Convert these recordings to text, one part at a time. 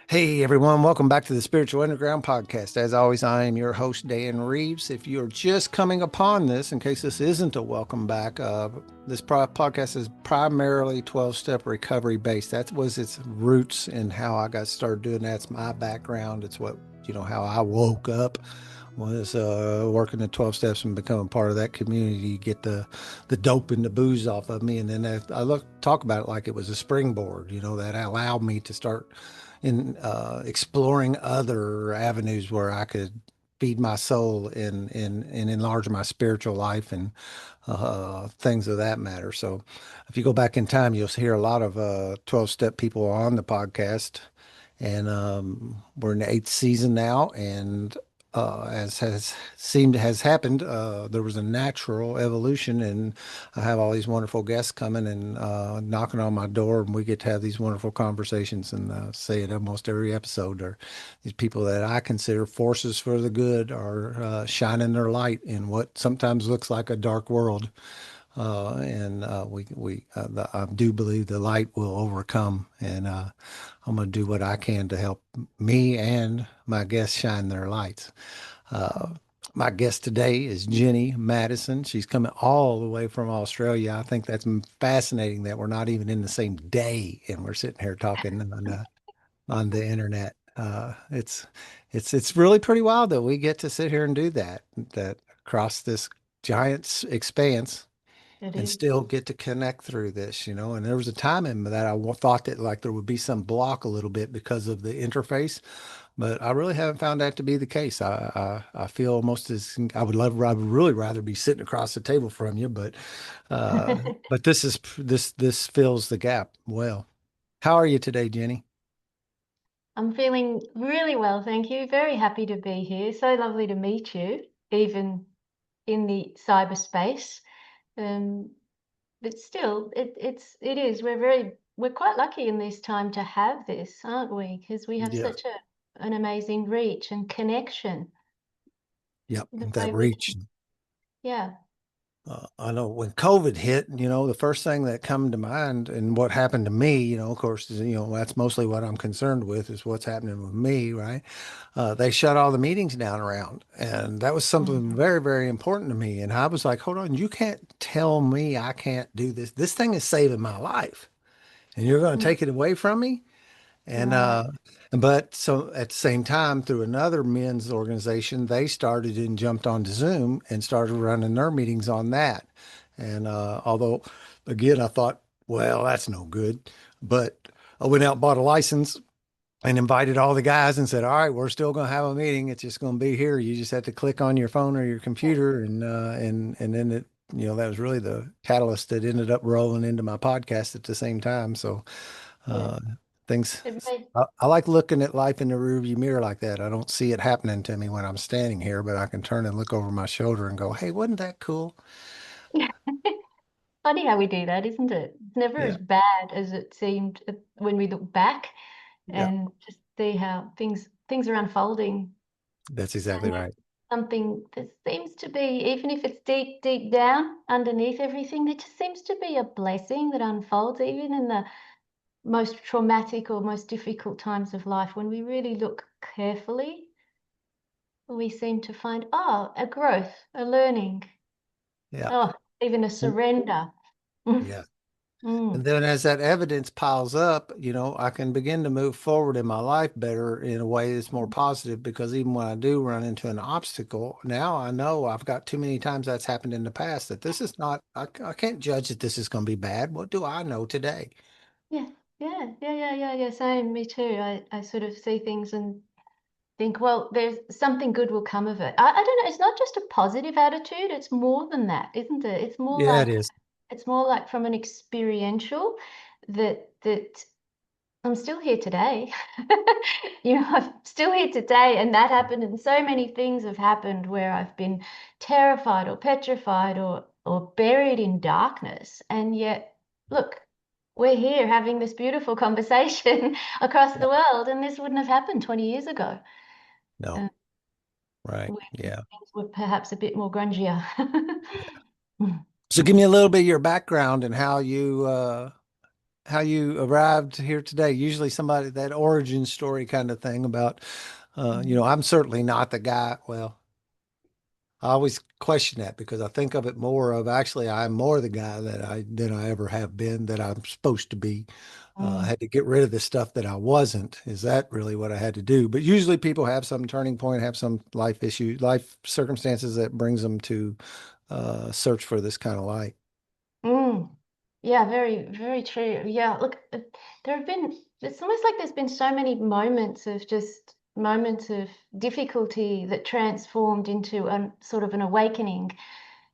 Hey everyone, welcome back to the Spiritual Underground podcast. As always, I am your host, Dan Reeves. If you're just coming upon this, in case this isn't a welcome back, this podcast is primarily 12-step recovery based. That was its roots in how I got started doing that. It's my background. It's how I woke up was working the 12 steps and becoming part of that community, get the dope and the booze off of me. And then talk about it like it was a springboard, that allowed me to start in exploring other avenues where I could feed my soul and enlarge my spiritual life and things of that matter. So if you go back in time, you'll hear a lot of 12 step people on the podcast. And we're in the eighth season now, and as has happened, there was a natural evolution, and I have all these wonderful guests coming and knocking on my door, and we get to have these wonderful conversations. And say it almost every episode, are these people that I consider forces for the good are shining their light in what sometimes looks like a dark world. I do believe the light will overcome, and I'm going to do what I can to help me and my guests shine their lights. Uh, my guest today is Jenni Madison. She's coming all the way from Australia. I think that's fascinating that we're not even in the same day and we're sitting here talking on the internet. It's really pretty wild that we get to sit here and do that across this giant expanse It and is. still get to connect through this. And there was a time in that thought that like there would be some block a little bit because of the interface, but I really haven't found that to be the case. I feel almost as I would really rather be sitting across the table from you, uh, but this fills the gap well. How are you today, Jenni? I'm feeling really well, thank you. Very happy to be here. So lovely to meet you, even in the cyberspace. Um, but still, it is. We're quite lucky in this time to have this, aren't we? Because we have Yeah. such an amazing reach and connection. Yep. The That way we reach. can, yeah. I know when COVID hit, the first thing that come to mind and what happened to me, of course, is, that's mostly what I'm concerned with is what's happening with me, right? They shut all the meetings down around, and that was something Mhm. very, very important to me. And I was like, hold on, you can't tell me I can't do this. This thing is saving my life, and you're going to Mm. take it away from me? And Right. but so at the same time, through another men's organization, they started and jumped onto Zoom and started running their meetings on that. And although, again, I thought, well, that's no good. But I went out and bought a license and invited all the guys and said, all right, we're still going to have a meeting. It's just going to be here. You just have to click on your phone or your computer. And then that was really the catalyst that ended up rolling into my podcast at the same time. So Yeah. uh, things, It made I like looking at life in the rearview mirror like that. I don't see it happening to me when I'm standing here, but I can turn and look over my shoulder and go, hey, wasn't that cool? funny how we do that, isn't it? It's never Yeah. as bad as it seemed when we look back Yeah. and just see how things are unfolding. That's exactly And right. something that seems to be, even if it's deep, deep down underneath everything, there just seems to be a blessing that unfolds even in the most traumatic or most difficult times of life. When we really look carefully, we seem to find, oh, a growth, a learning, Yeah. oh, even a And- surrender. Yeah. And Mm. then as that evidence piles up, I can begin to move forward in my life better in a way that's more positive because even when I do run into an obstacle, now I know I've got too many times that's happened in the past that this is not, I can't judge that this is going to be bad. What do I know today? Yeah, yeah. Same, me too. I sort of see things and think, well, there's something good will come of it. I don't know. It's not just a positive attitude. It's more than that, isn't it? Yeah, it is. It's more like from an experiential that I'm still here today. I'm still here today, and that happened, and so many things have happened where I've been terrified or petrified or buried in darkness, and yet, look, we're here having this beautiful conversation across Yeah. the world, and this wouldn't have happened 20 years ago. No. Uh, Right. when Yeah. things were perhaps a bit more grungier. So give me a little bit of your background and how you how you arrived here today. Usually somebody that origin story kind of thing about, Mm. I'm certainly not the guy. Well, I always question that because I think of it more of actually I'm more the guy than I ever have been that I'm supposed to be. I Mm. had to get rid of the stuff that I wasn't. Is that really what I had to do? But usually people have some turning point, have some life issue, life circumstances that brings them to search for this kind of light. Mm. Yeah, very, very true. Yeah, look, there have been, it's almost like there's been so many moments of just moments of difficulty that transformed into a sort of an awakening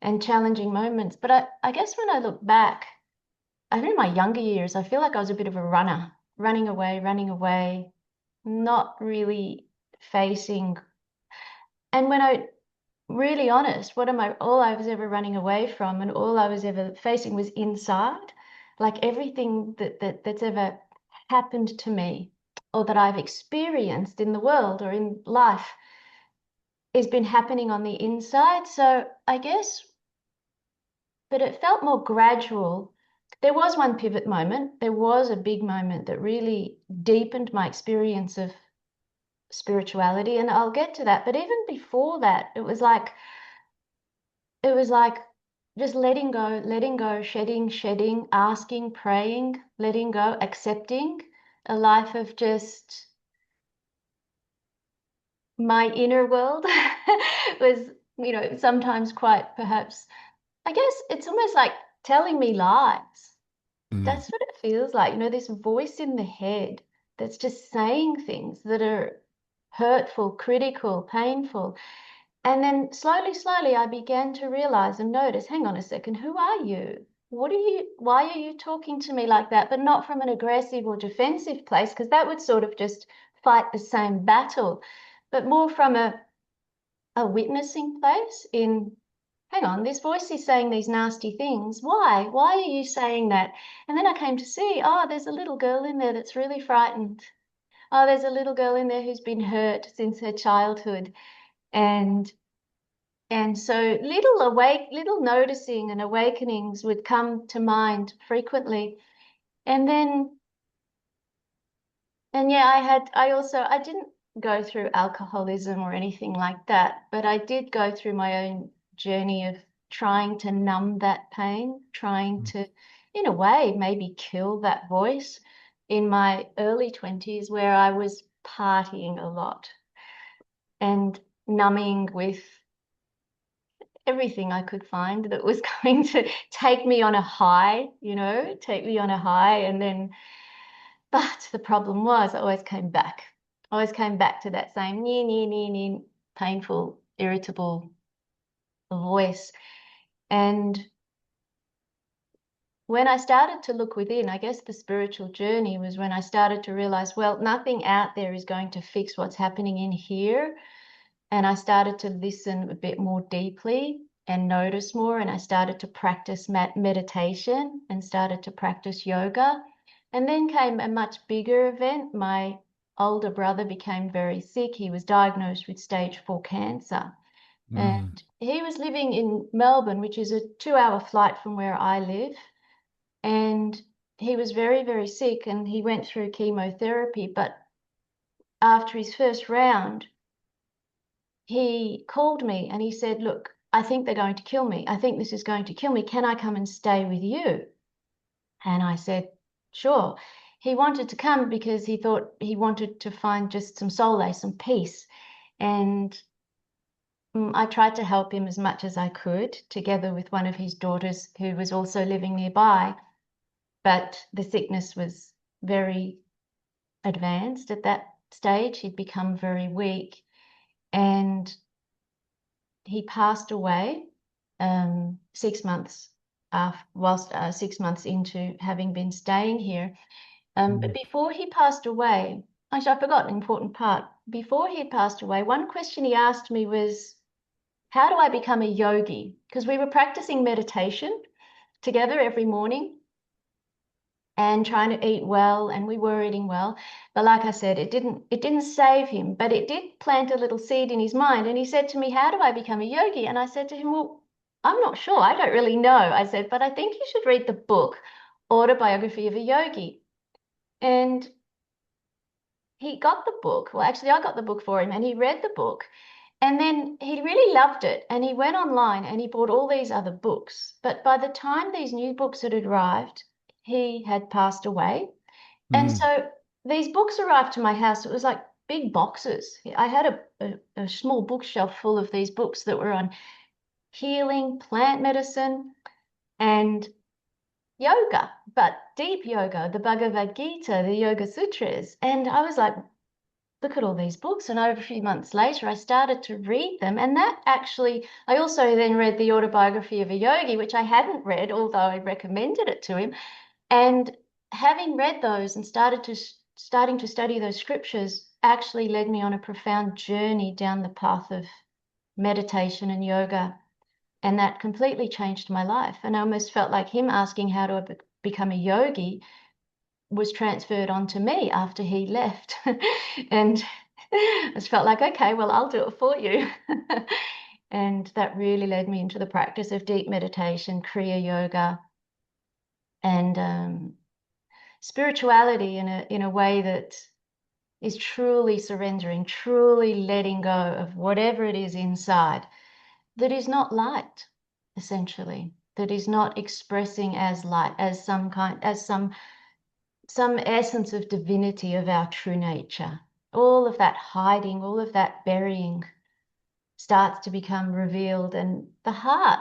and challenging moments. But I guess when I look back, I know in my younger years, I feel like I was a bit of a runner, running away, not really facing. And when I really honest, all I was ever running away from and all I was ever facing was inside. Like everything that's ever happened to me or that I've experienced in the world or in life has been happening on the inside. So I guess, but it felt more gradual. There was one pivot moment. There was a big moment that really deepened my experience of spirituality. And I'll get to that. But even before that, it was like just letting go, shedding, asking, praying, letting go, accepting a life of just my inner world was, sometimes quite perhaps, I guess it's almost like telling me lies. Mm. That's what it feels like, this voice in the head that's just saying things that are hurtful, critical, painful. And then slowly, I began to realize and notice, hang on a second, who are you? Why are you talking to me like that? But not from an aggressive or defensive place, because that would sort of just fight the same battle, but more from a witnessing place in, hang on, this voice is saying these nasty things. Why? Why are you saying that? And then I came to see, oh, there's a little girl in there that's really frightened. Oh, there's a little girl in there who's been hurt since her childhood. And and so little noticing and awakenings would come to mind frequently. And then, and yeah, I didn't go through alcoholism or anything like that, but I did go through my own journey of trying to numb that pain, trying to, in a way, maybe kill that voice in my early 20s where I was partying a lot and numbing with everything I could find that was going to take me on a high, take me on a high. And then, but the problem was I always came back. I always came back to that same near, painful, irritable voice. And when I started to look within, I guess the spiritual journey was when I started to realize, well, nothing out there is going to fix what's happening in here. And I started to listen a bit more deeply and notice more. And I started to practice meditation and started to practice yoga. And then came a much bigger event. My older brother became very sick. He was diagnosed with stage 4 cancer. Mm. And he was living in Melbourne, which is a 2-hour flight from where I live. And he was very, very sick and he went through chemotherapy. But after his first round, he called me and he said, look, I think they're going to kill me. I think this is going to kill me. Can I come and stay with you? And I said, sure. He wanted to come because he thought he wanted to find just some solace, some peace. And I tried to help him as much as I could, together with one of his daughters who was also living nearby. But the sickness was very advanced at that stage. He'd become very weak. And he passed away 6 months whilst 6 months into having been staying here. But Mm. before he passed away, actually, I forgot an important part. Before he passed away, one question he asked me was, how do I become a yogi? Because we were practicing meditation together every morning and trying to eat well, and we were eating well. But like I said, it didn't save him, but it did plant a little seed in his mind. And he said to me, how do I become a yogi? And I said to him, well, I'm not sure. I don't really know. I said, but I think you should read the book Autobiography of a Yogi. And he got the book. Well, actually, I got the book for him and he read the book. And then he really loved it. And he went online and he bought all these other books. But by the time these new books had arrived, he had passed away. And Mm. so these books arrived to my house. It was like big boxes. I had a small bookshelf full of these books that were on healing, plant medicine, and yoga, but deep yoga, the Bhagavad Gita, the Yoga Sutras. And I was like, look at all these books. And over a few months later, I started to read them. And that actually, I also then read the autobiography of a yogi, which I hadn't read, although I recommended it to him. And having read those and starting to study those scriptures actually led me on a profound journey down the path of meditation and yoga. And that completely changed my life. And I almost felt like him asking how to become a yogi was transferred onto me after he left. And I just felt like, okay, well, I'll do it for you. And that really led me into the practice of deep meditation, Kriya Yoga, and spirituality in a way that is truly surrendering, truly letting go of whatever it is inside that is not light, essentially, that is not expressing as light, as some essence of divinity of our true nature. All of that hiding, all of that burying starts to become revealed, and the heart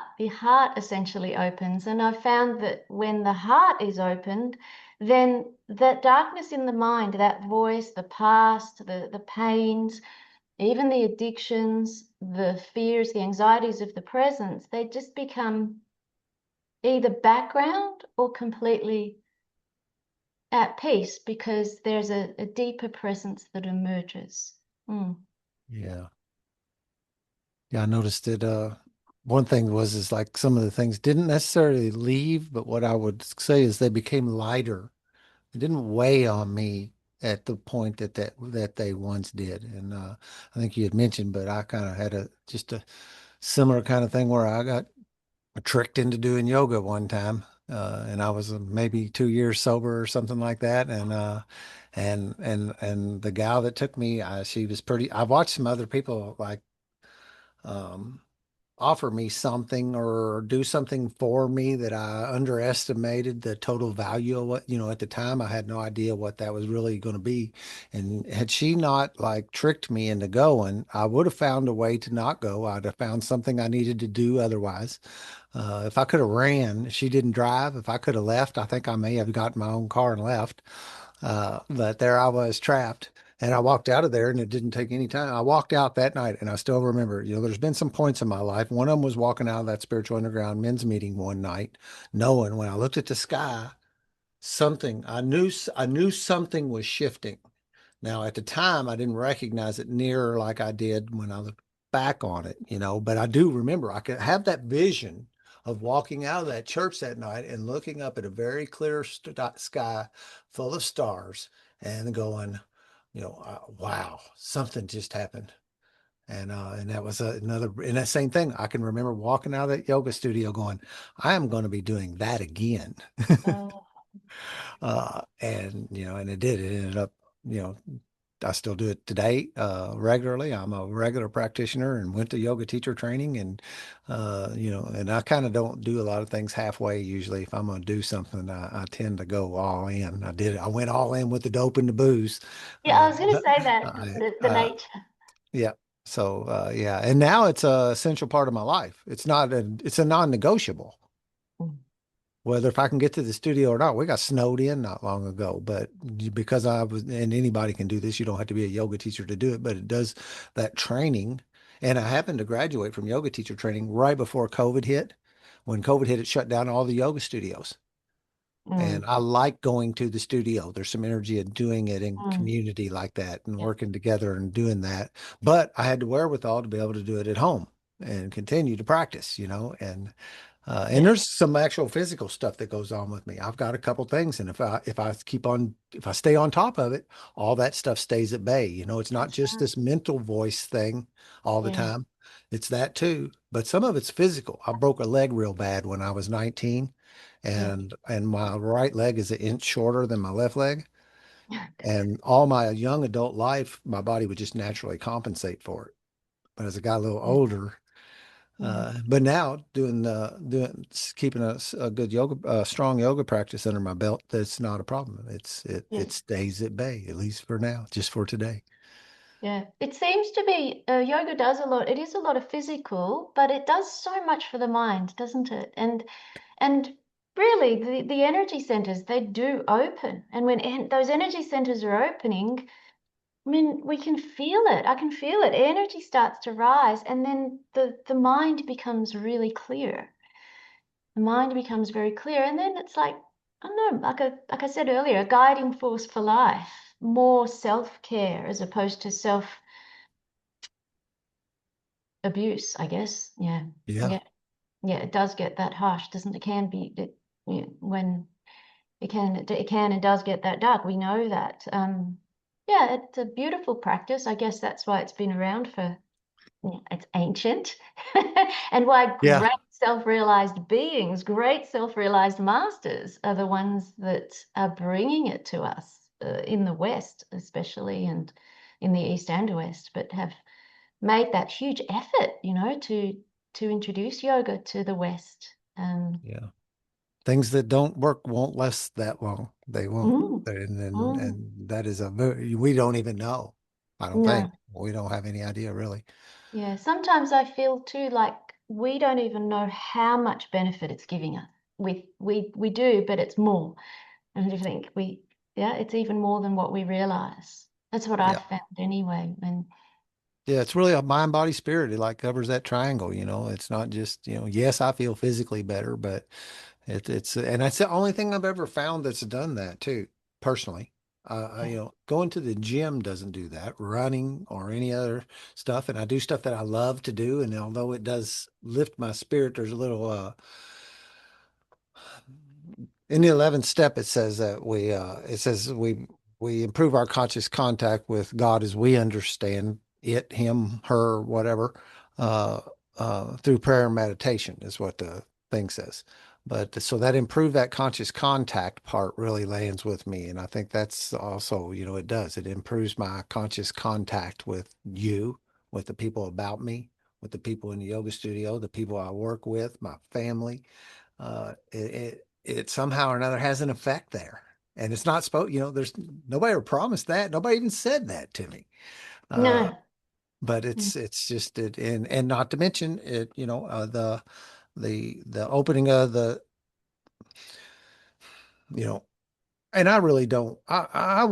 essentially opens. And I've found that when the heart is opened, then that darkness in the mind, that voice, the past, the pains, even the addictions, the fears, the anxieties of the present, they just become either background or completely at peace because there's a deeper presence that emerges. Mm. Yeah. Yeah, I noticed that one thing was is like some of the things didn't necessarily leave, but what I would say is they became lighter. It didn't weigh on me at the point that they once did. And I think you had mentioned, but I kind of had a similar kind of thing where I got tricked into doing yoga one time. And I was maybe 2 years sober or something like that. And the gal that took me, she was pretty. I watched some other people like um, offer me something or do something for me that I underestimated the total value of what, at the time I had no idea what that was really going to be. And had she not like tricked me into going, I would have found a way to not go. I'd have found something I needed to do otherwise. If I could have ran, she didn't drive. If I could have left, I think I may have gotten my own car and left. But there I was trapped. And I walked out of there and it didn't take any time. I walked out that night and I still remember, there's been some points in my life. One of them was walking out of that spiritual underground men's meeting one night, knowing when I looked at the sky, I knew something was shifting. Now, at the time, I didn't recognize it near like I did when I look back on it, but I do remember I could have that vision of walking out of that church that night and looking up at a very clear sky full of stars and going, wow, something just happened. And that was and that same thing. I can remember walking out of that yoga studio going, I am going to be doing that again. Oh, And it did. It ended up, you know, I still do it today regularly. I'm a regular practitioner and went to yoga teacher training, and I kind of don't do a lot of things halfway. Usually, if I'm going to do something, I tend to go all in. I did it. I went all in with the dope and the booze. yeah, I Uh, was going to say that I, the nature. yeah. So yeah, and now it's a essential part of my life. It's a non-negotiable. Mm. Whether if I can get to the studio or not, we got snowed in not long ago, but because I was, and anybody can do this, you don't have to be a yoga teacher to do it, but it does that training. And I happened to graduate from yoga teacher training right before COVID hit. When COVID hit, it shut down all the yoga studios. Mm. And I like going to the studio. There's some energy in doing it in Mm. community like that and Yeah, working together and doing that. But I had the wherewithal to be able to do it at home and continue to practice, and yeah, there's some actual physical stuff that goes on with me. I've got a couple things, and if I stay on top of it, all that stuff stays at bay. It's not that's just right. this mental voice thing all the Yeah. time. It's that too, but some of it's physical. I broke a leg real bad when I was 19, Yeah. and my right leg is an inch shorter than my left leg. And all my young adult life, my body would just naturally compensate for it. But as I got a little Yeah. older, Yeah. but now doing keeping a good yoga, strong yoga practice under my belt, that's not a problem. Yeah. it stays at bay, at least for now, just for today. Yeah. It seems to be yoga does a lot. It is a lot of physical, but it does so much for the mind, doesn't it? And really, the energy centers, they do open. And when those energy centers are opening, I mean, we can feel it. I can feel it. Energy starts to rise, and then the mind becomes really clear. The mind becomes very clear, and then it's like, I don't know, like I said earlier, a guiding force for life, more self-care as opposed to self-abuse, I guess. Yeah. Yeah. Yeah. Yeah, it does get that harsh, doesn't it? It can be it, yeah, when it can and does get that dark. We know that. Yeah, it's a beautiful practice. I guess that's why it's been around for, yeah, it's ancient, and why Yeah. great self-realized beings, great self-realized masters are the ones that are bringing it to us in the West, especially, and in the East and West, but have made that huge effort, to introduce yoga to the West. Yeah. Things that don't work won't last that long. They won't. Mm, mm, And that is a very, we don't even know. I don't think no, we don't have any idea really. yeah. Sometimes I feel too like we don't even know how much benefit it's giving us. We do, but it's more. And I think yeah, it's even more than what we realize. That's what Yeah. I've found anyway. And Yeah, it's really a mind, body, spirit. It like covers that triangle, you know. It's not just, you know, yes, I feel physically better, but and that's the only thing I've ever found that's done that too, personally. yeah, You know, going to the gym doesn't do that, running or any other stuff. And I do stuff that I love to do. And although it does lift my spirit, there's a little in the 11th step, it says that we improve our conscious contact with God as we understand it, him, her, whatever, uh, through prayer and meditation is what the thing says. But so that improve that conscious contact part really lands with me. And I think that's also, you know, it does. It improves my conscious contact with you, with the people about me, with the people in the yoga studio, the people I work with, my family. It somehow or another has an effect there. And it's not supposed, you know, there's nobody ever promised that. Nobody even said that to me. Uh, no, but mm, it's just it, and not to mention it, you know, the opening of the, you know, and I really don't. I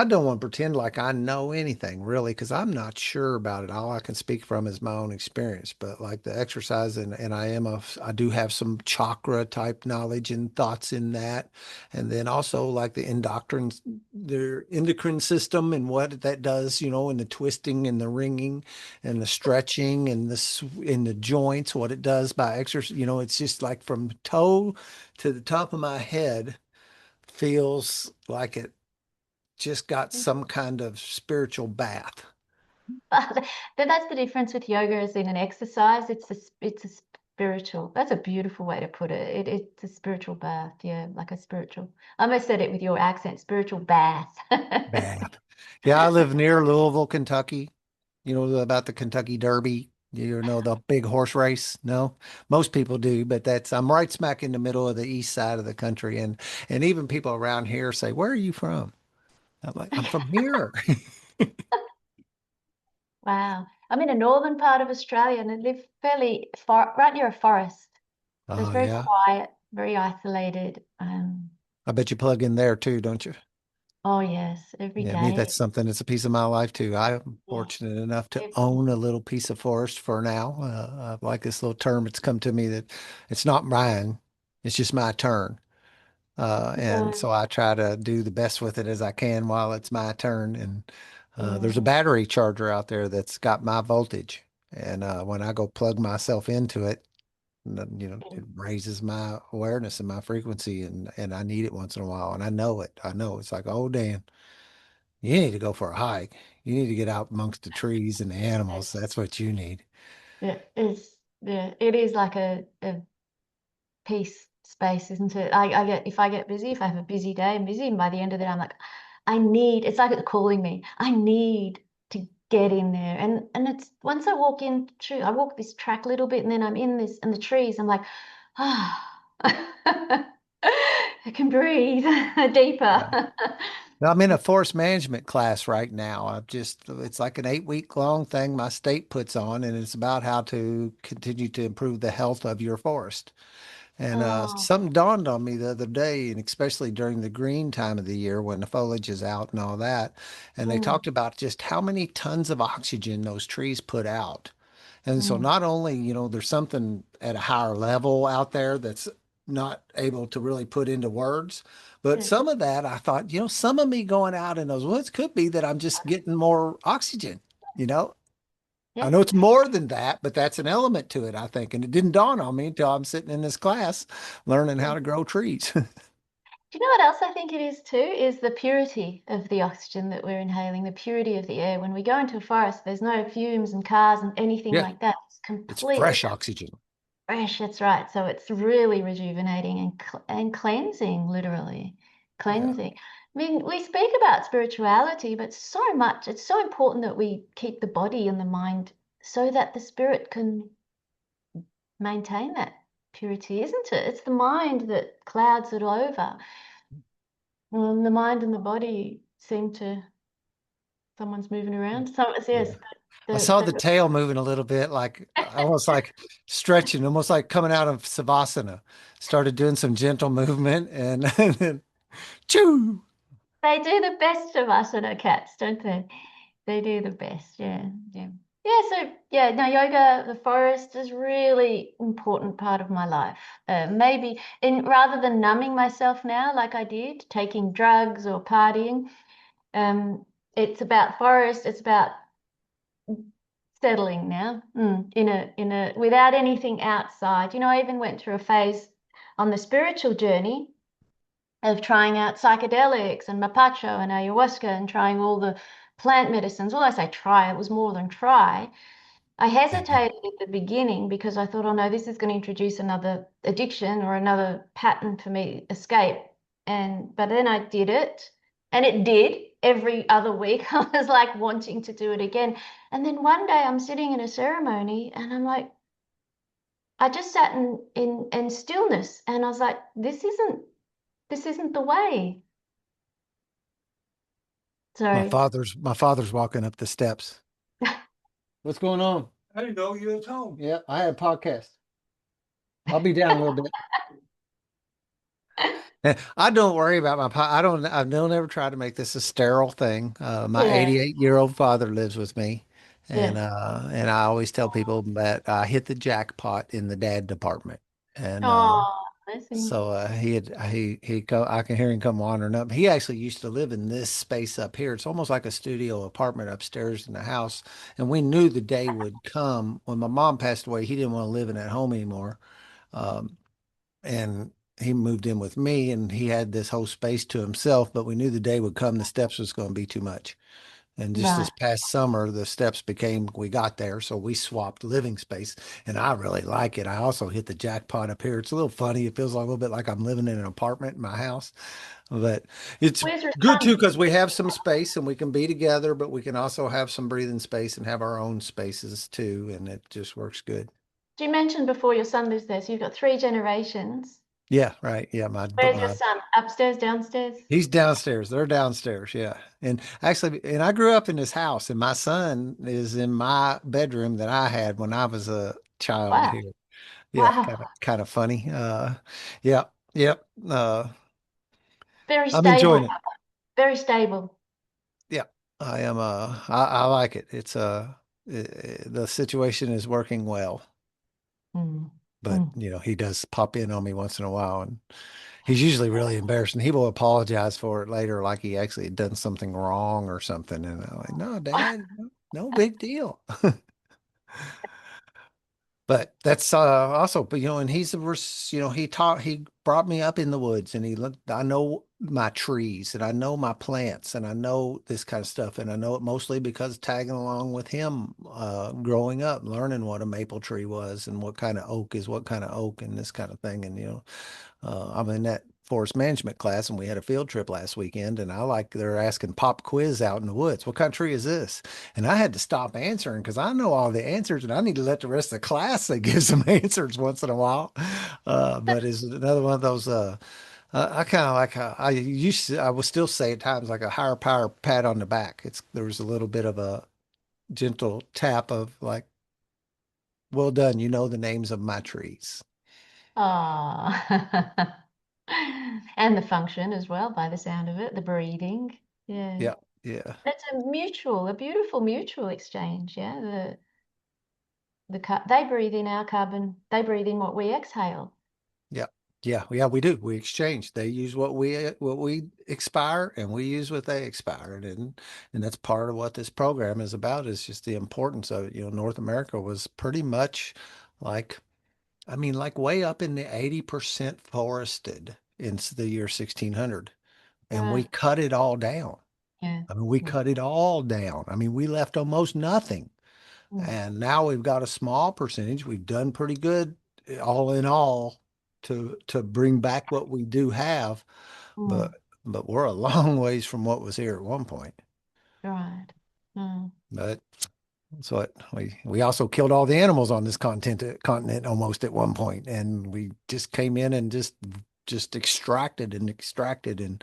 don't want to pretend like I know anything really, because I'm not sure about it. All I can speak from is my own experience. But like the exercise, and I do have some chakra type knowledge and thoughts in that, and then also like their endocrine system and what that does, you know, and the twisting and the ringing and the stretching and in the joints, what it does by exercise. You know, it's just like from toe to the top of my head feels like it just got some kind of spiritual bath. but that's the difference with yoga as in an exercise. It's a spiritual. That's a beautiful way to put it. It's a spiritual bath. Yeah, like a spiritual. I almost said it with your accent. Spiritual bath. Bath. Yeah, I live near Louisville, Kentucky. You know about the Kentucky Derby? You know the big horse race? No, most people do, but I'm right smack in the middle of the east side of the country, and even people around here say, "Where are you from?" I'm like, "I'm from here." Wow. I'm in a northern part of Australia and I live fairly far, right near a forest. So it's Oh very yeah, quiet, very isolated. I bet you plug in there too, don't you? Oh yes, every Yeah, me, that's day. something that's a piece of my life too. I'm Yeah, fortunate enough to every own a little piece of forest for now. I like this little term. It's come to me that it's not mine. It's just my turn. And no, so I try to do the best with it as I can while it's my turn. And there's a yeah, battery charger out there that's got my voltage. And when I go plug myself into it, you know, yeah. it raises my awareness and my frequency, and I need it once in a while. And I know it. I know it's like, oh, Dan. You need to go for a hike. You need to get out amongst the trees and the animals. That's what you need. Yeah, it's yeah, it is like a peace space, isn't it? I get if I get busy, if I have a busy day, I'm busy, and by the end of it, I'm like, it's like it's calling me. I need to get in there. And it's once I walk in, true, I walk this track a little bit and then I'm in this and the trees, I'm like, ah, I can breathe Yeah. deeper. Now, I'm in a forest management class right now. It's like an 8 week long thing my state puts on, and it's about how to continue to improve the health of your forest. And Oh, something dawned on me the other day, and especially during the green time of the year when the foliage is out and all that. And they mm, talked about just how many tons of oxygen those trees put out. And so mm, not only, there's something at a higher level out there that's not able to really put into words, but yes, some of that I thought, some of me going out in those woods could be that I'm just getting more oxygen, you know? I yes. know it's more than that, but that's an element to it, I think. And it didn't dawn on me until I'm sitting in this class learning how to grow trees. Do you know what else I think it is too? Is the purity of the oxygen that we're inhaling, the purity of the air. When we go into a forest, there's no fumes and cars and anything Yeah, like that. It's it's completely fresh oxygen. fresh. That's right. So it's really rejuvenating and cleansing, literally Yeah. cleansing. I mean, we speak about spirituality, but so much, it's so important that we keep the body and the mind so that the spirit can maintain that purity, isn't it? It's the mind that clouds it over. The mind and the body seem to, someone's moving around. So it's, Yeah. yes, I saw the the tail moving a little bit, like almost like stretching, almost like coming out of Savasana. Started doing some gentle movement and, and then choo. they do the best of us and our cats, don't they? They do the best. Yeah, yeah. Yeah, so yeah, no, yoga, the forest is really important part of my life. Maybe in rather than numbing myself now like I did, taking drugs or partying, um, it's about forest, it's about settling now, in a without anything outside. I even went through a phase on the spiritual journey of trying out psychedelics and mapacho and ayahuasca and trying all the plant medicines. Well, I say try, it was more than try. I hesitated at the beginning because I thought, oh no, this is going to introduce another addiction or another pattern for me to escape. But then I did it, and it did. Every other week, I was like wanting to do it again. And then one day I'm sitting in a ceremony and I'm like, I just sat in stillness and I was like, this isn't the way. So My father's walking up the steps. What's going on? I didn't know you was home. Yeah, I had a podcast. I'll be down a little bit. I don't worry about I don't ever try to make this a sterile thing. My yeah, 88-year-old father lives with me, and yes. I always tell people that I hit the jackpot in the dad department. And Oh, bless him. so I can hear him come wandering up. He actually used to live in this space up here. It's almost like a studio apartment upstairs in the house. And we knew the day would come when my mom passed away. He didn't want to live in that home anymore. Um, and he moved in with me and he had this whole space to himself, but we knew the day would come the steps was going to be too much. And just this Right. past summer, the steps we got there. So we swapped living space and I really like it. I also hit the jackpot up here. It's a little funny. It feels a little bit like I'm living in an apartment in my house, but it's Where's your good too son? because we have some space and we can be together, but we can also have some breathing space and have our own spaces too. And it just works good. You mentioned before your son lives there, so you've got three generations. Yeah, right. Yeah, Where's your son? Upstairs, downstairs? he's downstairs. They're downstairs. Yeah. And actually, and I grew up in this house, and my son is in my bedroom that I had when I was a child Wow. here. Yeah, Wow. kind of funny. Yeah, yep. Very I'm enjoying stable. it. Very stable. Yeah, I am. I like it. The situation is working well, Mm. but Mm. he does pop in on me once in a while, and he's usually really embarrassed, and he will apologize for it later, like he actually had done something wrong or something. And I'm like, no, Dad, no big deal. But that's also, but and he brought me up in the woods, and he looked. I know my trees, and I know my plants, and I know this kind of stuff, and I know it mostly because tagging along with him, growing up, learning what a maple tree was, and what kind of oak is what kind of oak, and this kind of thing, and I'm in that forest management class, and we had a field trip last weekend, and they're asking pop quiz out in the woods. What kind of tree is this? And I had to stop answering because I know all the answers, and I need to let the rest of the class they give some answers once in a while. But it's another one of those. I kind of like how I will still say at times like a higher power pat on the back. There was a little bit of a gentle tap of like, well done. You know the names of my trees. Oh. And the function as well, by the sound of it, the breathing. Yeah. Yeah, yeah. That's a beautiful mutual exchange. Yeah. They breathe in our carbon, they breathe in what we exhale. Yeah. Yeah. Yeah, we do. We exchange. They use what we expire and we use what they expired. And that's part of what this program is about is just the importance of it. North America was pretty much like like way up in the 80% forested in the year 1600. And we Right. cut it all down. Yeah. We Mm. cut it all down. We left almost nothing. Mm. And now we've got a small percentage. We've done pretty good, all in all, to bring back what we do have, but Mm. but we're a long ways from what was here at one point. Right. Mm. But so we also killed all the animals on this continent almost at one point, and we just came in and just extracted and extracted, and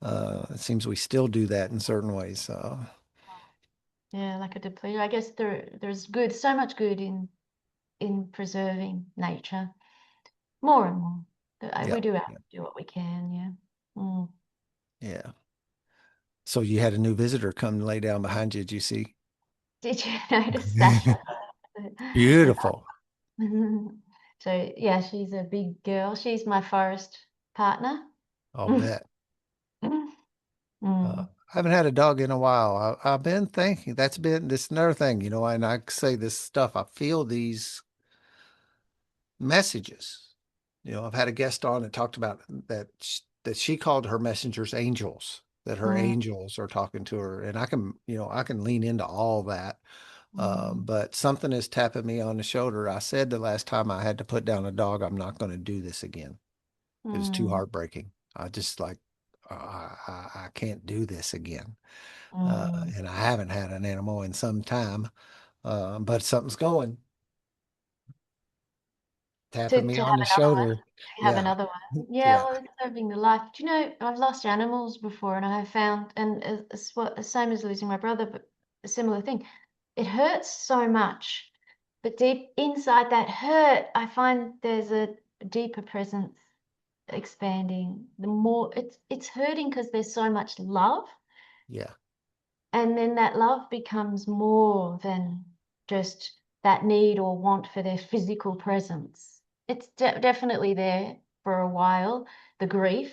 it seems we still do that in certain ways. So Yeah, like a depleter. I guess there's good, so much good in preserving nature. More and more. yeah, We do have yeah, to do what we can, yeah. Mm. yeah. So you had a new visitor come lay down behind you. Did you see? Did you notice Sasha? Beautiful. So yeah, she's a big girl. She's my forest partner. I'll bet. I Mm. haven't had a dog in a while. I've been thinking that's been this another thing, and I say this stuff. I feel these messages. I've had a guest on that talked about that she called her messengers angels, that her Mm. angels are talking to her. And I can lean into all that. Mm. But something is tapping me on the shoulder. I said the last time I had to put down a dog, I'm not going to do this again. It was too Mm. heartbreaking. I just like, I can't do this again. Mm. And I haven't had an animal in some time, but something's going, tapping me To on have the another one. shoulder. To have Yeah. another one. Yeah, Yeah. well, it's serving the life. Do you know, I've lost animals before and I have found, and it's what the same as losing my brother, but a similar thing. It hurts so much, but deep inside that hurt, I find there's a deeper presence expanding. The more it's hurting because there's so much love, Yeah. and then that love becomes more than just that need or want for their physical presence. It's definitely there for a while, the grief.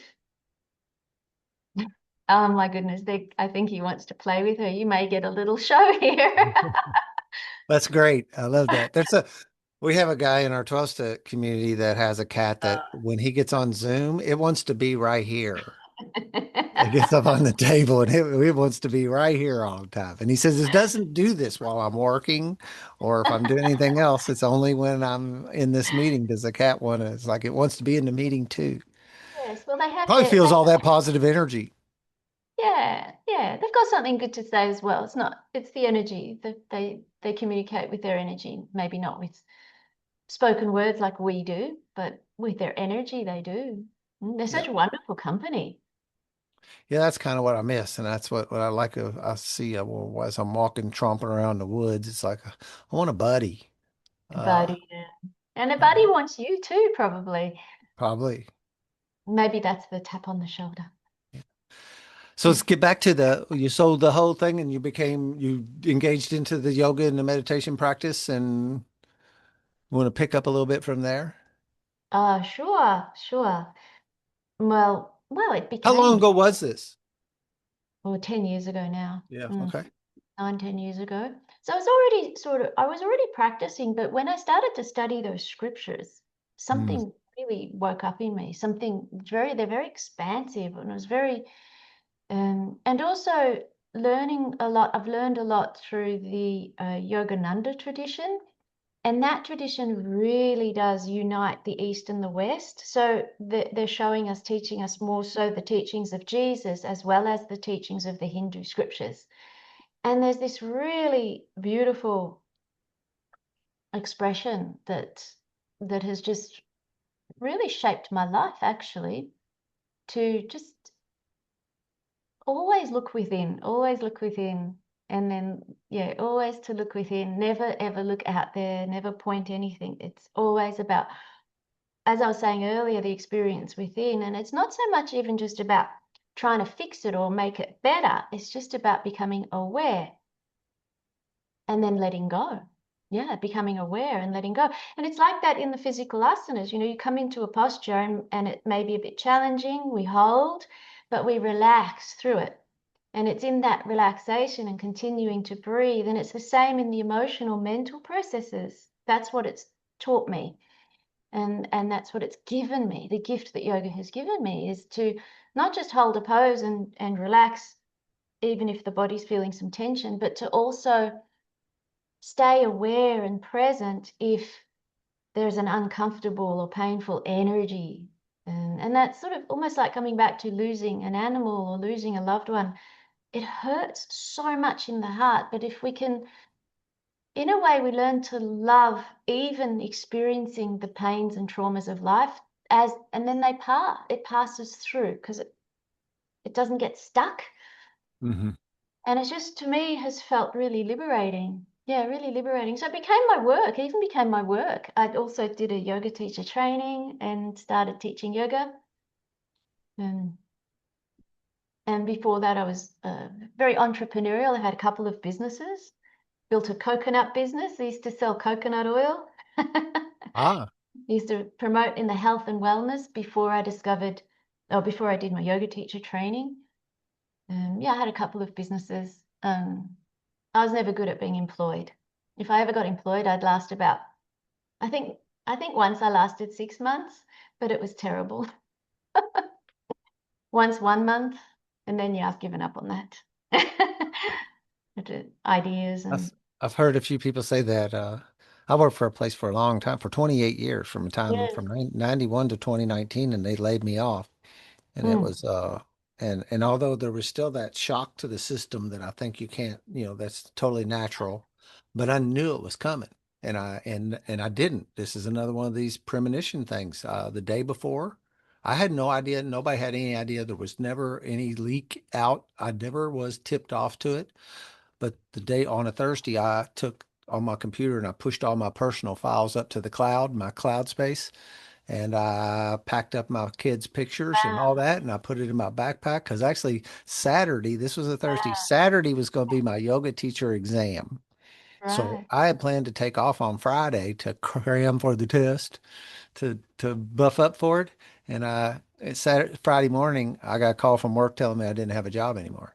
Oh my goodness, I think he wants to play with her. You may get a little show here. That's great. I love that. We have a guy in our 12-step community that has a cat that when he gets on Zoom, it wants to be right here. It gets up on the table and it wants to be right here all the time. And he says it doesn't do this while I'm working or if I'm doing anything else. It's only when I'm in this meeting does the cat want to, it's like it wants to be in the meeting too. Yes, well, they have Probably their, feels all that positive energy. yeah, yeah, they've got something good to say as well. It's the energy that they communicate with their energy, maybe not with spoken words like we do, but with their energy, they do. They're such Yeah. a wonderful company. Yeah, that's kind of what I miss. And that's what I like. I see as I'm walking, tromping around the woods. It's like, I want a buddy. A Uh, buddy, yeah. And a yeah, buddy wants you too, probably. probably. Maybe that's the tap on the shoulder. So let's get back to you sold the whole thing and you engaged into the yoga and the meditation practice and want to pick up a little bit from there. Sure, sure. Well, it How long became ago was this? well 10 years ago now. Yeah. Mm. Okay. 9, 10 years ago. So I was already practicing, but when I started to study those scriptures, Mm. something really woke up in me, something they're very expansive, and it was very, and also learning a lot. I've learned a lot through the Yogananda tradition. And that tradition really does unite the East and the West. So they're showing us, teaching us more so the teachings of Jesus as well as the teachings of the Hindu scriptures. And there's this really beautiful expression that has just really shaped my life, actually, to just always look within. And then, yeah, always to look within, never ever look out there, never point anything. It's always about, as I was saying earlier, the experience within. And it's not so much even just about trying to fix it or make it better. It's just about becoming aware and then letting go. Yeah, becoming aware and letting go. And it's like that in the physical asanas. You come into a posture and it may be a bit challenging. We hold, but we relax through it. And it's in that relaxation and continuing to breathe. And it's the same in the emotional, mental processes. That's what it's taught me. And that's what it's given me. The gift that yoga has given me is to not just hold a pose and relax, even if the body's feeling some tension, but to also stay aware and present if there's an uncomfortable or painful energy. And that's sort of almost like coming back to losing an animal or losing a loved one. It hurts so much in the heart, but if we can, in a way, we learn to love even experiencing the pains and traumas of life and then it passes through because it doesn't get stuck. Hmm. And it just, to me, has felt really liberating. Yeah, really liberating. So it became my work. It even became my work. I also did a yoga teacher training and started teaching yoga. And, and before that, I was very entrepreneurial. I had a couple of businesses, built a coconut business. I used to sell coconut oil. Ah, Used to promote in the health and wellness before I did my yoga teacher training. Yeah, I had a couple of businesses. I was never good at being employed. If I ever got employed, I'd last about, I think, I think once I lasted 6 months, but it was terrible. Once 1 month, and then yeah, I've given up on that. Ideas and I've heard a few people say that. I worked for a place for a long time, for 28 years, from a time yes. from 91 to 2019, and they laid me off. And it Mm, was and although there was still that shock to the system that I think you can't, that's totally natural, but I knew it was coming. And I didn't. This is another one of these premonition things. The day before, I had no idea. Nobody had any idea. There was never any leak out. I never was tipped off to it. But the day on a Thursday, I took on my computer and I pushed all my personal files up to the cloud, my cloud space, and I packed up my kids' pictures and all that, and I put it in my backpack because actually Saturday, this was a Thursday, Saturday was going to be my yoga teacher exam. So right. I had planned to take off on Friday to cram for the test, to buff up for it. And it's Saturday, Friday morning, I got a call from work telling me I didn't have a job anymore.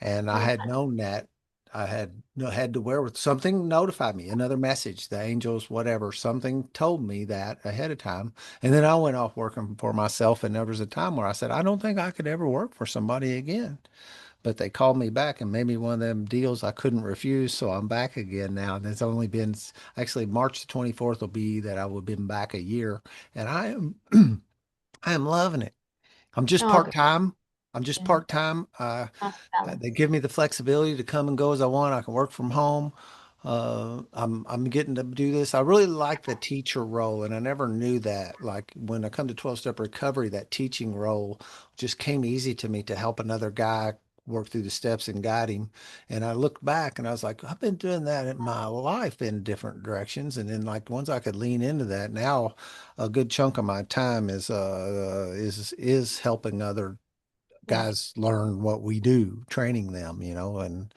And I Mm, had known that I had to wear with something notified me, another message, the angels, whatever, something told me that ahead of time. And then I went off working for myself. And there was a time where I said, I don't think I could ever work for somebody again. But they called me back and made me one of them deals I couldn't refuse. So I'm back again now. And it's only been actually March the 24th will be that I would have been back a year. And I am loving it. I'm just oh, part good. time. I'm just Yeah. part time. Nice They balance. give me the flexibility to come and go as I want. I can work from home. I'm getting to do this. I really like the teacher role, and I never knew that. Like when I come to 12-step recovery, that teaching role just came easy to me to help another guy work through the steps and guide him. And I looked back and I was like, I've been doing that in my life in different directions. And then like once I could lean into that, now a good chunk of my time is helping other Yeah. guys learn what we do, training them, and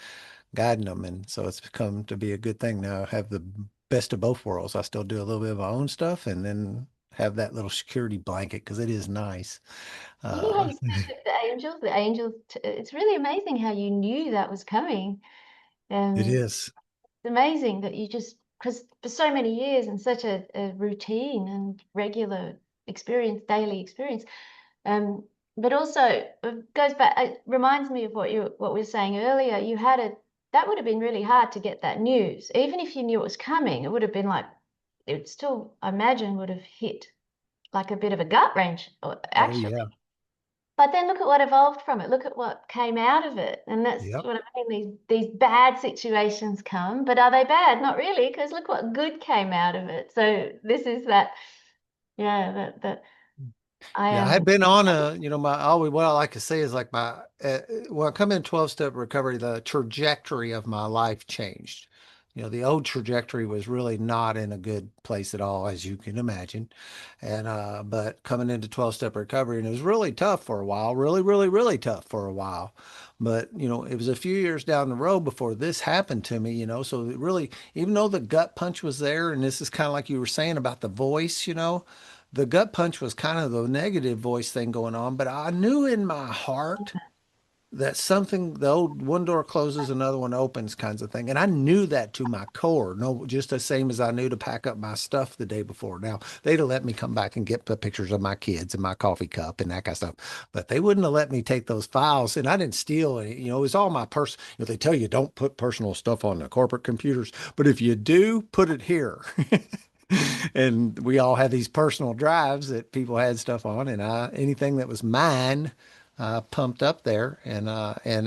guiding them. And so it's become to be a good thing. Now I have the best of both worlds. I still do a little bit of my own stuff and then have that little security blanket because it is nice. You know how Uh, you said the angels, it's really amazing how you knew that was coming. It And is. it's amazing that you just, because for so many years and such a routine and regular experience, daily experience, um, but also it goes back, it reminds me of what we were saying earlier. You had a, that would have been really hard to get that news. Even if you knew it was coming, it would have been like, it still, I imagine, would have hit like a bit of a gut wrench, Oh actually. yeah. But then look at what evolved from it. Look at what came out of it. And that's Yep. what I mean. These bad situations come, but are they bad? Not really, because look what good came out of it. So this is that, yeah, that I Yeah, I had am. been on a, my always what I like to say is like when I come in 12-step recovery, the trajectory of my life changed. The old trajectory was really not in a good place at all, as you can imagine. And but coming into 12-step recovery, and it was really tough for a while, really, really, really tough for a while. But it was a few years down the road before this happened to me, so it really, even though the gut punch was there, and this is kind of like you were saying about the voice, the gut punch was kind of the negative voice thing going on, but I knew in my heart that something, the old one door closes, another one opens kinds of thing. And I knew that to my core, no, just the same as I knew to pack up my stuff the day before. Now, they'd have let me come back and get the pictures of my kids and my coffee cup and that kind of stuff, but they wouldn't have let me take those files. And I didn't steal any, it was all my personal, they tell you don't put personal stuff on the corporate computers, but if you do, put it here. And we all had these personal drives that people had stuff on, and anything that was mine, pumped up there, and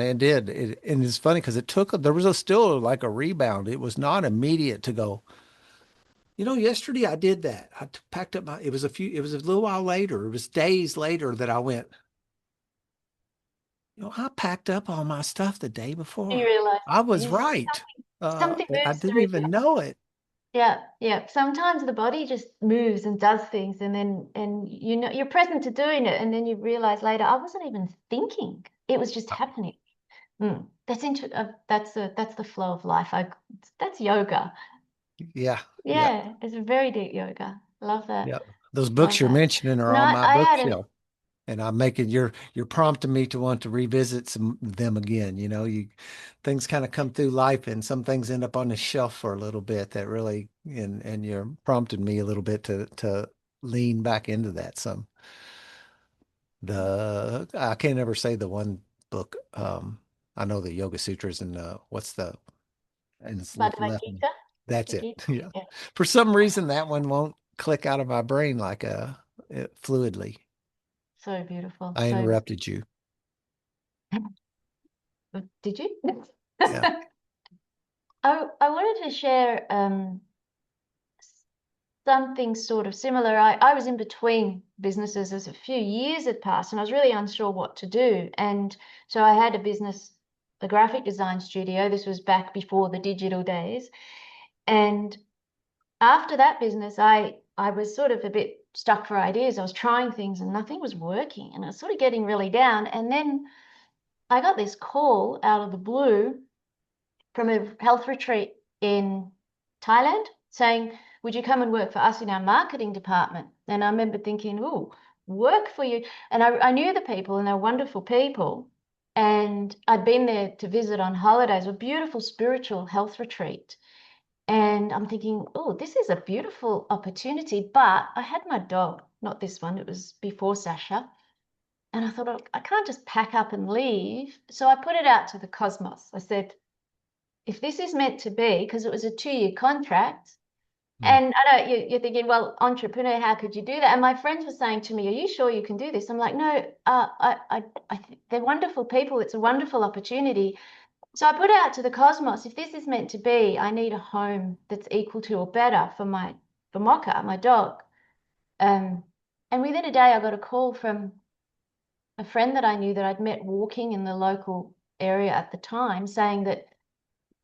it did. And it's funny because there was still like a rebound. It was not immediate to go. Yesterday I did that. Packed up it was it was a little while later. It was days later that I went. I packed up all my stuff the day You before. realize I was you, right. something I moves didn't through even you. know it. Yeah, yeah. Sometimes the body just moves and does things, and then and you're present to doing it, and then you realize later, I wasn't even thinking. It was just happening. That's the flow of life. That's yoga. Yeah, yeah, Yeah, it's a very deep yoga. Love that. yeah. Those books Love you're that. mentioning are No, on my I had an bookshelf. And I'm making you're prompting me to want to revisit some them again. Things kind of come through life, and some things end up on the shelf for a little bit that really, and you're prompting me a little bit to lean back into that some. I can't ever say the one book. I know the Yoga Sutras and what's the and it's Bhagavad left. Gita. That's The it. Gita. Yeah. Yeah, For some reason, that one won't click out of my brain like fluidly. so beautiful. I So interrupted you. did you? Yeah. I wanted to share something sort of similar. I was in between businesses as a few years had passed and I was really unsure what to do. And so I had a business, a graphic design studio. This was back before the digital days. And after that business, I was sort of a bit stuck for ideas. I was trying things and nothing was working. And I was sort of getting really down. And then I got this call out of the blue from a health retreat in Thailand saying, would you come and work for us in our marketing department? And I remember thinking, oh, work for you. And I knew the people and they're wonderful people. And I'd been there to visit on holidays, a beautiful spiritual health retreat. And I'm thinking, oh, this is a beautiful opportunity. But I had my dog, not this one, it was before Sasha. And I thought, oh, I can't just pack up and leave. So I put it out to the cosmos. I said, if this is meant to be, because it was a 2-year contract, Mm. and I know you're thinking, well, entrepreneur, how could you do that? And my friends were saying to me, are you sure you can do this? I'm like, no, they're wonderful people. It's a wonderful opportunity. So I put it out to the cosmos. If this is meant to be, I need a home that's equal to or better for Mocha, my dog. Um, and within a day, I got a call from a friend that I knew that I'd met walking in the local area at the time, saying that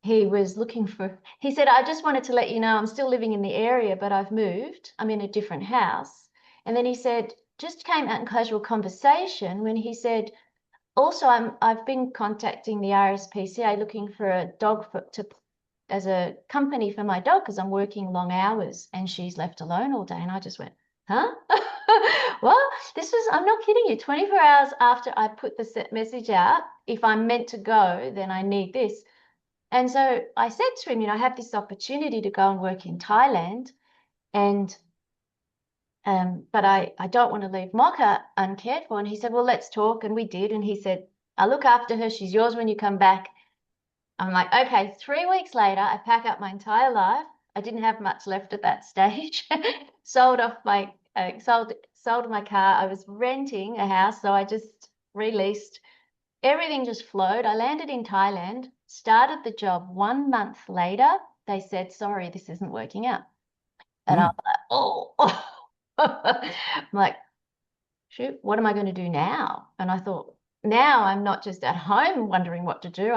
he was looking for, he said, I just wanted to let you know I'm still living in the area, but I've moved. I'm in a different house. And then he said, just came out in casual conversation when he said, also, I've been contacting the RSPCA looking for a dog as a company for my dog because I'm working long hours and she's left alone all day. And I just went, huh? Well, I'm not kidding you, 24 hours after I put the message out, if I'm meant to go, then I need this. And so I said to him, I have this opportunity to go and work in Thailand, and but I don't want to leave Mocha uncared for. And he said, well, let's talk. And we did. And he said, I'll look after her. She's yours when you come back. I'm like, okay. 3 weeks later, I pack up my entire life. I didn't have much left at that stage. Sold off my sold my car. I was renting a house, so I just released. Everything just flowed. I landed in Thailand, started the job. 1 month later, they said, sorry, this isn't working out. And I'm Hmm. like, oh. I'm like, shoot, what am I going to do now? And I thought, now I'm not just at home wondering what to do.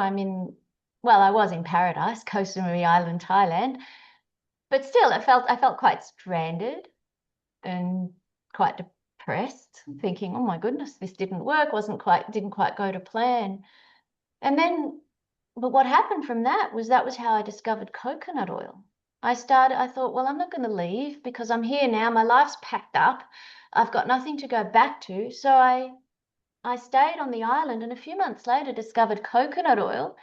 Well, I was in paradise, Koh Samui Island, Thailand, but still, I felt quite stranded and quite depressed, thinking, oh my goodness, this didn't work, didn't quite go to plan. And then, but what happened from that was how I discovered coconut oil. I thought, well, I'm not going to leave because I'm here now. My life's packed up. I've got nothing to go back to. So I stayed on the island, and a few months later discovered coconut oil.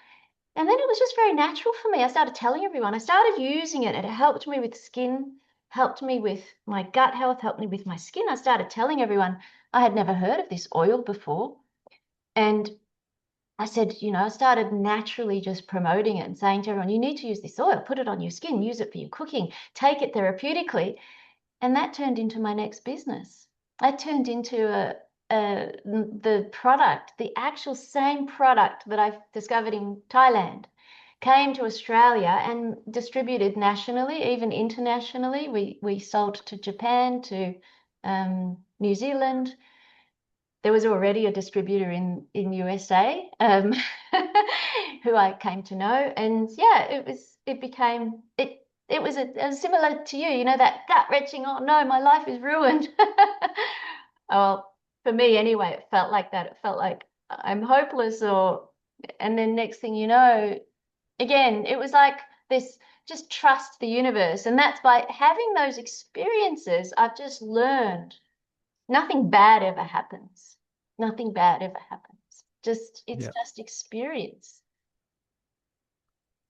And then it was just very natural for me. I started telling everyone. I started using it, and it helped me with skin, helped me with my gut health, helped me with my skin. I started telling everyone I had never heard of this oil before. And I said, I started naturally just promoting it and saying to everyone, you need to use this oil, put it on your skin, use it for your cooking, take it therapeutically. And that turned into my next business. That turned into the product, the actual same product that I discovered in Thailand, came to Australia and distributed nationally, even internationally. We sold to Japan, to New Zealand. There was already a distributor in USA, who I came to know, and yeah, it was similar to you, that gut wrenching. Oh no, my life is ruined. Oh, for me anyway, it felt like that. It felt like I'm hopeless, and then next thing you know, again, it was like this. Just trust the universe, and that's by having those experiences. I've just learned nothing bad ever happens. Nothing bad ever happens. It's Yeah. just experience.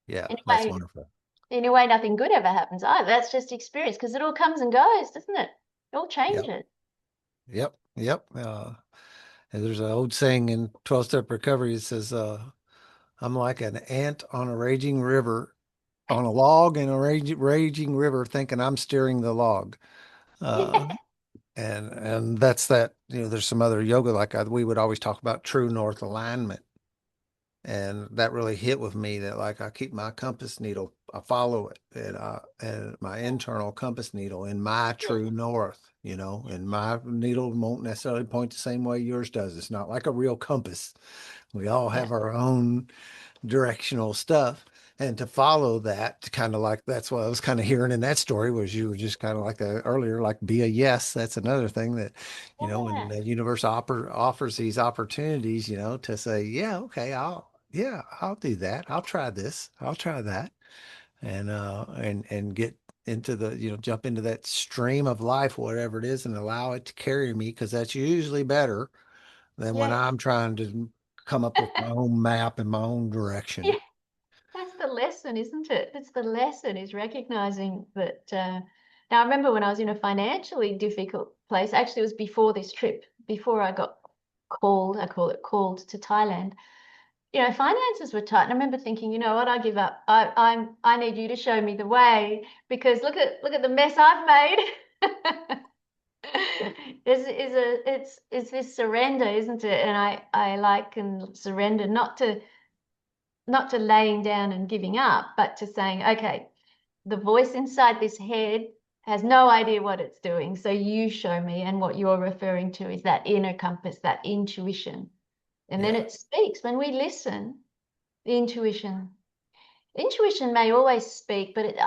Yeah. That's Anyway, wonderful. anyway, nothing good ever happens either. That's just experience because it all comes and goes, doesn't it? It all Yep. changes. Yep. Yep. And there's an old saying in 12-step recovery. It says, I'm like an ant on a raging river, on a log in a raging river, thinking I'm steering the log. Uh, and that's that, there's some other yoga, like we would always talk about true north alignment. And that really hit with me that like I keep my compass needle, I follow it, and my internal compass needle in my true north, and my needle won't necessarily point the same way yours does. It's not like a real compass. We all Yeah. have our own directional stuff. And to follow that, kind of like that's what I was kind of hearing in that story was you were just kind of like the earlier, like be a yes. That's another thing that, when Yeah. the universe offers these opportunities, to say, yeah, okay, I'll do that. I'll try this. I'll try that. And get into the, jump into that stream of life, whatever it is, and allow it to carry me because that's usually better than when Yes. I'm trying to come up with my own map and my own Yeah. direction. That's the lesson, isn't it? That's the lesson is recognizing that. Now, I remember when I was in a financially difficult place, actually, it was before this trip, before I got called, I call it called to Thailand. Finances were tight. And I remember thinking, you know what, I give up. I need you to show me the way because look at the mess I've made. It's this surrender, isn't it? And I like and surrender not to laying down and giving up, but to saying, okay, the voice inside this head has no idea what it's doing. So you show me. And what you're referring to is that inner compass, that intuition. And then Yeah. it speaks. When we listen, the intuition may always speak, but it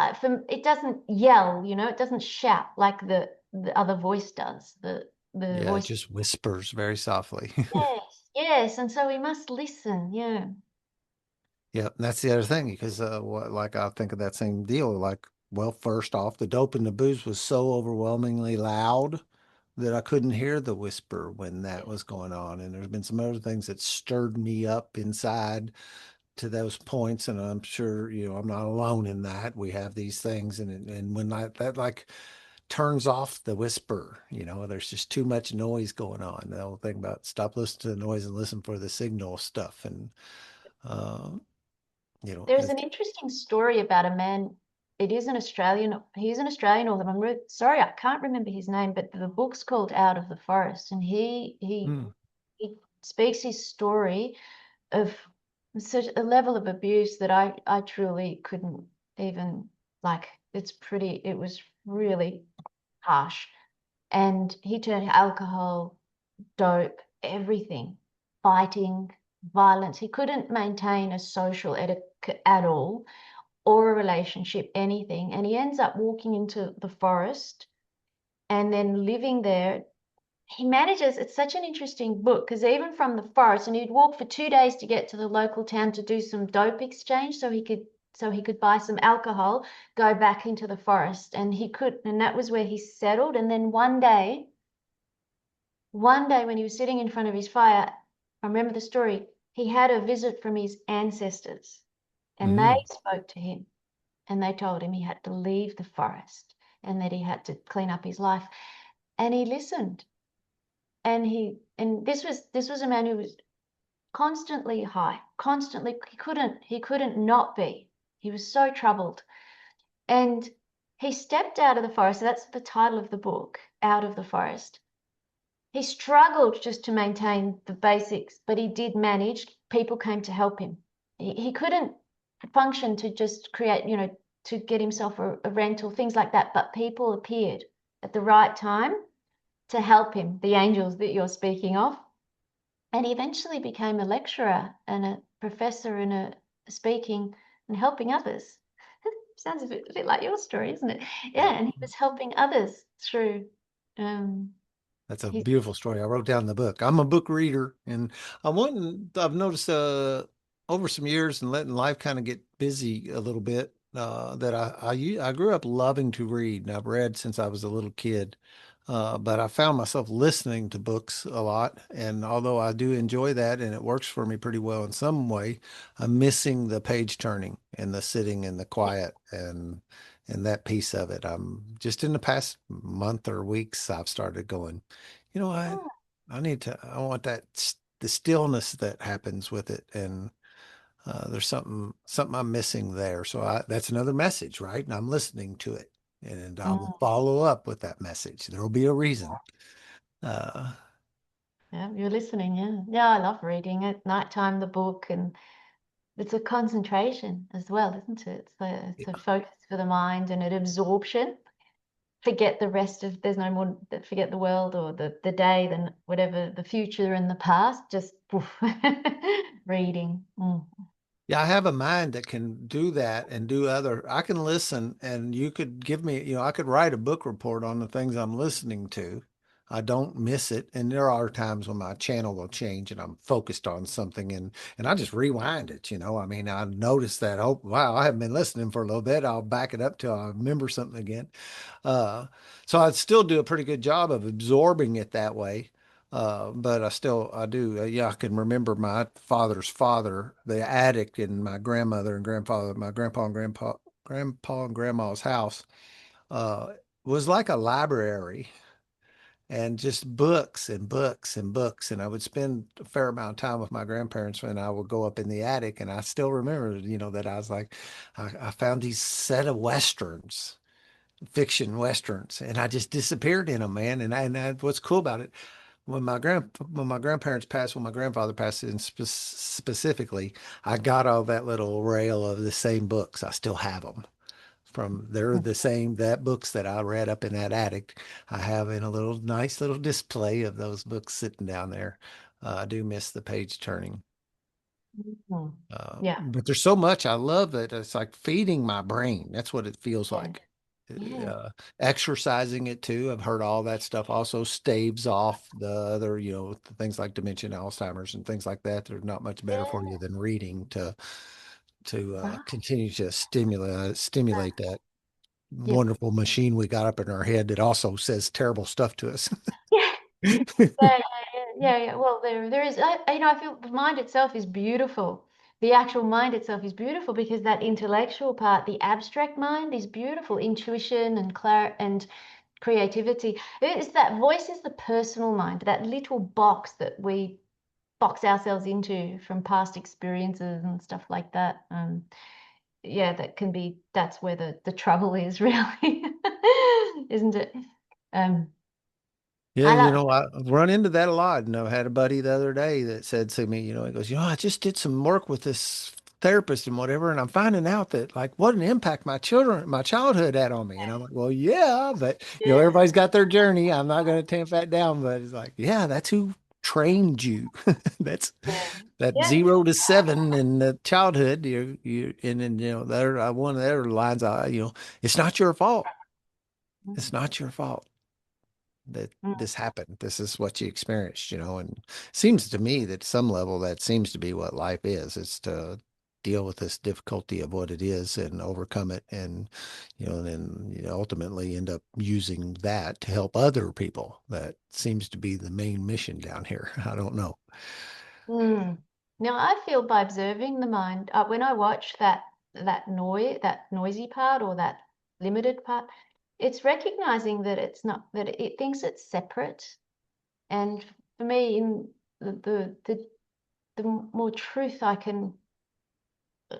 doesn't yell, it doesn't shout like the other voice does. The Yeah. It voice. just whispers very softly. Yes, yes. And so we must listen. Yeah. Yeah. And that's the other thing because, like I think of that same deal. Like, well, first off, the dope and the booze was so overwhelmingly loud that I couldn't hear the whisper when that was going on. And there's been some other things that stirred me up inside to those points, and I'm sure, I'm not alone in that. We have these things, and when that like turns off the whisper, there's just too much noise going on. The whole thing about stop listening to the noise and listen for the signal stuff. And, uh, There's it's, an interesting story about a man. It is an Australian, he's an Australian author. Sorry, I can't remember his name, but the book's called Out of the Forest. And mm, he speaks his story of such a level of abuse that I truly couldn't even like it was really harsh. And he turned alcohol, dope, everything, fighting, violence. He couldn't maintain a social etiquette at all or a relationship, anything. And he ends up walking into the forest and then living there. He manages, it's such an interesting book because even from the forest, and he'd walk for 2 days to get to the local town to do some dope exchange so he could buy some alcohol, go back into the forest. And that was where he settled. And then one day when he was sitting in front of his fire, I remember the story, he had a visit from his ancestors and they mhm. spoke to him and they told him he had to leave the forest and that he had to clean up his life. And he listened. And this was a man who was constantly high, constantly he couldn't not be. He was so troubled. And he stepped out of the forest. So that's the title of the book, Out of the Forest. He struggled just to maintain the basics, but he did manage. People came to help him. He couldn't function to just create, to get himself a rental, things like that. But people appeared at the right time to help him, the angels that you're speaking of. And he eventually became a lecturer and a professor and speaking and helping others. Sounds a bit like your story, isn't it? Yeah. Yeah, and he was helping others through um, That's a his. beautiful story. I wrote down the book. I'm a book reader, and I've noticed over some years and letting life kind of get busy a little bit, that I grew up loving to read, and I've read since I was a little kid. But I found myself listening to books a lot, and although I do enjoy that and it works for me pretty well in some way, I'm missing the page turning and the sitting and the quiet and that piece of it. I'm just in the past month or weeks, I've started going, you know, I Oh, I want the stillness that happens with it. And there's something I'm missing there. So that's another message, right? And I'm listening to it, and I will mm. follow up with that message. There will be a reason. Uh, Yeah, you're listening. Yeah, yeah. I love reading at nighttime. The book, and it's a concentration as well, isn't it? It's a focus for the mind and an absorption. Forget the rest of. There's no more. Forget the world or the day, then whatever the future and the past. Just poof, reading. Mm. Yeah, I have a mind that can do that and do other. I can listen, and you could give me, I could write a book report on the things I'm listening to. I don't miss it. And there are times when my channel will change and I'm focused on something, and I just rewind it, I mean, I notice that, oh, wow, I haven't been listening for a little bit. I'll back it up till I remember something again. Uh, so I'd still do a pretty good job of absorbing it that way. But I do. Yeah, I can remember my father's father, the attic in my grandmother and grandfather, my grandpa and grandma's house, uh, was like a library and just books and books and books. And I would spend a fair amount of time with my grandparents when I would go up in the attic. And I still remember, that I was like, I found these set of Westerns, fiction Westerns, and I just disappeared in them, man. What's cool about it, when my grandparents passed, when my grandfather passed in specifically, I got all that little rail of the same books. I still have them from they're the same that books that I read up in that attic. I have in a little nice little display of those books sitting down there. I do miss the page turning. Mm. Yeah, But there's so much I love it. It's like feeding my brain. That's what it feels yeah, like. yeah. Exercising it too. I've heard all that stuff also staves off the other, things like dementia and Alzheimer's and things like that. They're not much better for Yeah, you than reading to right. continue to stimulate that Yeah, wonderful machine we got up in our head that also says terrible stuff to us. yeah. Yeah, yeah, yeah, yeah, yeah. Well, there is. I feel the mind itself is beautiful. the actual mind itself is beautiful, because that intellectual part, the abstract mind, is beautiful. Intuition and creativity. It's that voice is the personal mind, that little box that we box ourselves into from past experiences and stuff like that. Yeah, that's where the trouble is, really, isn't it? Um, Yeah, I love, I run into that a lot. And I had a buddy the other day that said to me, he goes, I just did some work with this therapist and whatever, and I'm finding out that like what an impact my childhood had on me. And I'm like, well, yeah, but yeah, everybody's got their journey. I'm not going to tamp that down, but it's like, yeah, that's who trained you. That's yeah, that yeah. 0 to 7 in the childhood. And then, there, one of their lines, it's not your fault. It's not your fault that Mm. this happened. This is what you experienced, and seems to me that some level that seems to be what life is to deal with this difficulty of what it is and overcome it and then ultimately end up using that to help other people. That seems to be the main mission down here. I don't know. Mm. Now I feel by observing the mind, when I watch that noisy part or that limited part, it's recognizing that it's not, that it thinks it's separate. And for me, in the more truth I can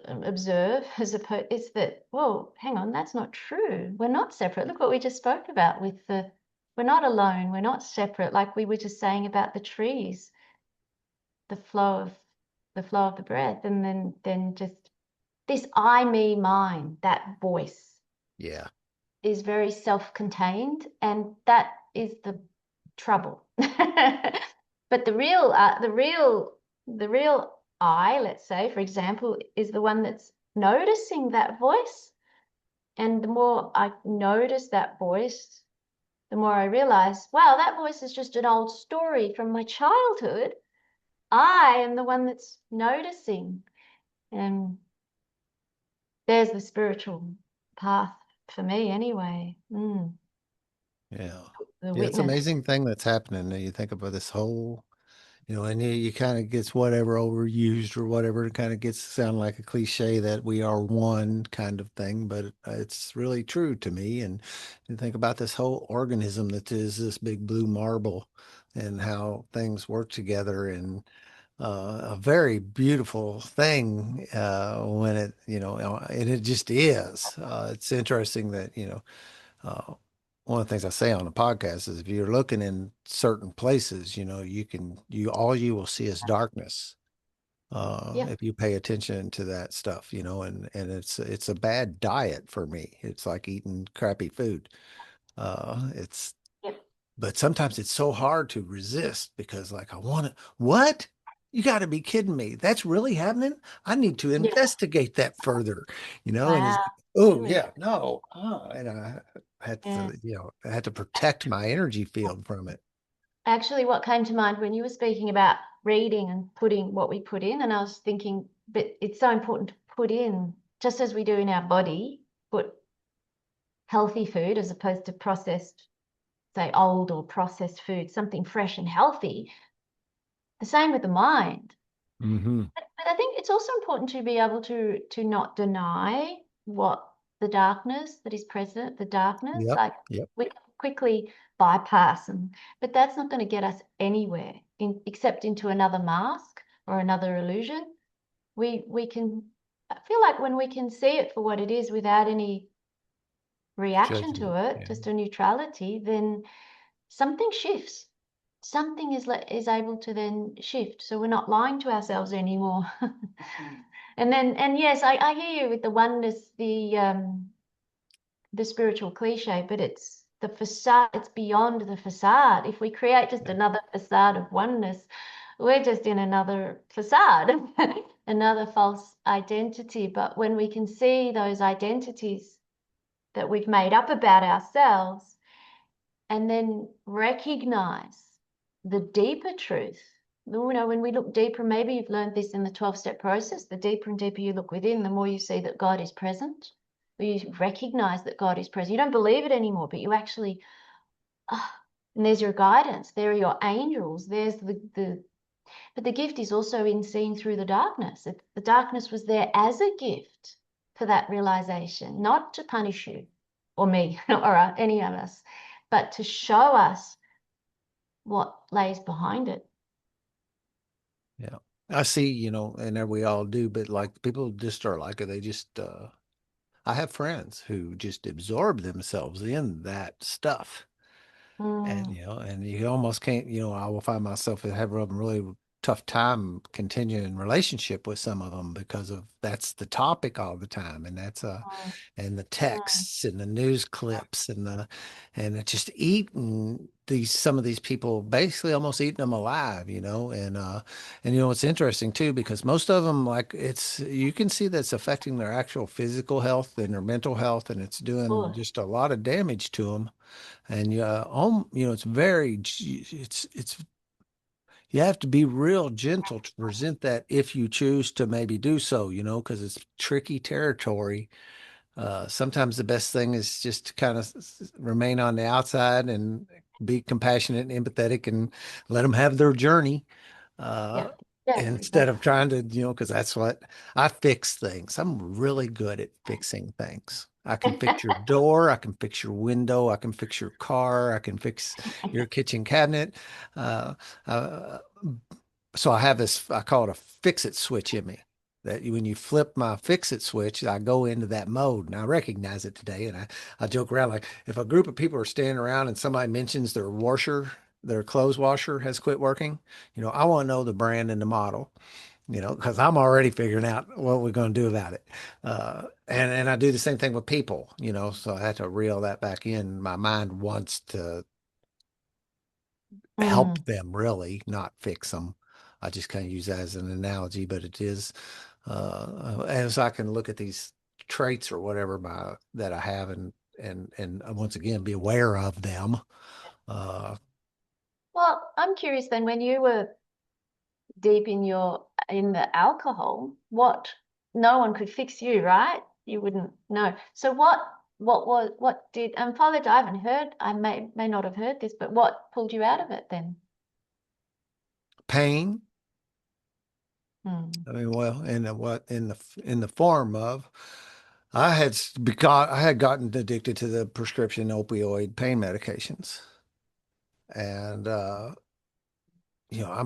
observe, as opposed, is that, whoa, hang on, that's not true. We're not separate. Look what we just spoke about with we're not alone. We're not separate. Like we were just saying about the trees, the flow of the breath, and then just this I, me, mine, that voice Yeah. is very self-contained, and that is the trouble. But the real I, let's say, for example, is the one that's noticing that voice. And the more I notice that voice, the more I realize, wow, that voice is just an old story from my childhood. I am the one that's noticing. And there's the spiritual path for me anyway. Yeah. The Yeah, it's witness. amazing thing that's happening. You think about this whole and you kind of gets whatever overused or whatever. It kind of gets to sound like a cliche that we are one kind of thing, but it's really true to me. And you think about this whole organism that is this big blue marble and how things work together and a very beautiful thing when and it just is. It's interesting that, uh, one of the things I say on the podcast is if you're looking in certain places, all you will see is darkness. Yep, If you pay attention to that stuff, and it's a bad diet for me. It's like eating crappy food. It's yep, But sometimes it's so hard to resist because like I want to, what? You got to be kidding me. That's really happening? I need to yeah. investigate that further, and it's, Wow. oh Really. yeah, no. And I had to, Yes. I had to protect my energy field from it. Actually, what came to mind when you were speaking about reading and putting what we put in, and I was thinking, but it's so important to put in, just as we do in our body, put healthy food as opposed to processed, say, old or processed food, something fresh and healthy. The same with the mind. Hmm. But I think it's also important to be able to not deny what the darkness that is present, the darkness, Yep. like Yep. we quickly bypass, and but that's not going to get us anywhere except into another mask or another illusion. We can, I feel like when we can see it for what it is without any reaction to Judgment. it, Yeah. just a neutrality, then something shifts. Something is able to then shift. So we're not lying to ourselves anymore. And yes, I hear you with the oneness, the spiritual cliche, but it's the facade, it's beyond the facade. If we create just Yeah. another facade of oneness, we're just in another facade, another false identity. But when we can see those identities that we've made up about ourselves, and then recognize the deeper truth. When we look deeper, maybe you've learned this in the 12-step process, the deeper and deeper you look within, the more you see that God is present, or you recognize that God is present. You don't believe it anymore, but you actually, and there's your guidance, there are your angels, there's the But the gift is also in seeing through the darkness. The darkness was there as a gift for that realization, not to punish you or me or any of us, but to show us what lays behind it. Yeah. I see, and there we all do, but like people just are like, they just, I have friends who just absorb themselves in that stuff. And, Mm, and you almost can't, I will find myself having a really tough time continuing relationship with some of them because of that's the topic all the time. And that's, mm, and the mm, texts and the news clips and it's just eating some of these people, basically almost eating them alive, and it's interesting too because most of them, like, it's, you can see that's affecting their actual physical health and their mental health, and it's doing good. just a lot of damage to them. And it's very, it's you have to be real gentle to present that if you choose to maybe do so, because it's tricky territory. Sometimes the best thing is just to kind of remain on the outside and be compassionate and empathetic and let them have their journey. Uh, Yeah. Yeah. Instead of trying to, because that's what I fix things. I'm really good at fixing things. I can fix your door. I can fix your window. I can fix your car. I can fix your kitchen cabinet. Uh, uh, so I have this, I call it a fix it switch in me. That when you flip my fix it switch, I go into that mode and I recognize it today. And I joke around like if a group of people are standing around and somebody mentions their clothes washer has quit working, I want to know the brand and the model, because I'm already figuring out what we're going to do about it. And I do the same thing with people, so I had to reel that back in. My mind wants to help Mm. them really, not fix them. I just kind of use that as an analogy, but it is as I can look at these traits or whatever that I have and once again be aware of them. Uh, Well, I'm curious then, when you were deep in the alcohol, what no one could fix you, right? You wouldn't know. So what did apologize, I haven't heard, I may not have heard this, but what pulled you out of it then? Pain. Hmm. I mean, well, in the form of because I had gotten addicted to the prescription opioid pain medications, and I'm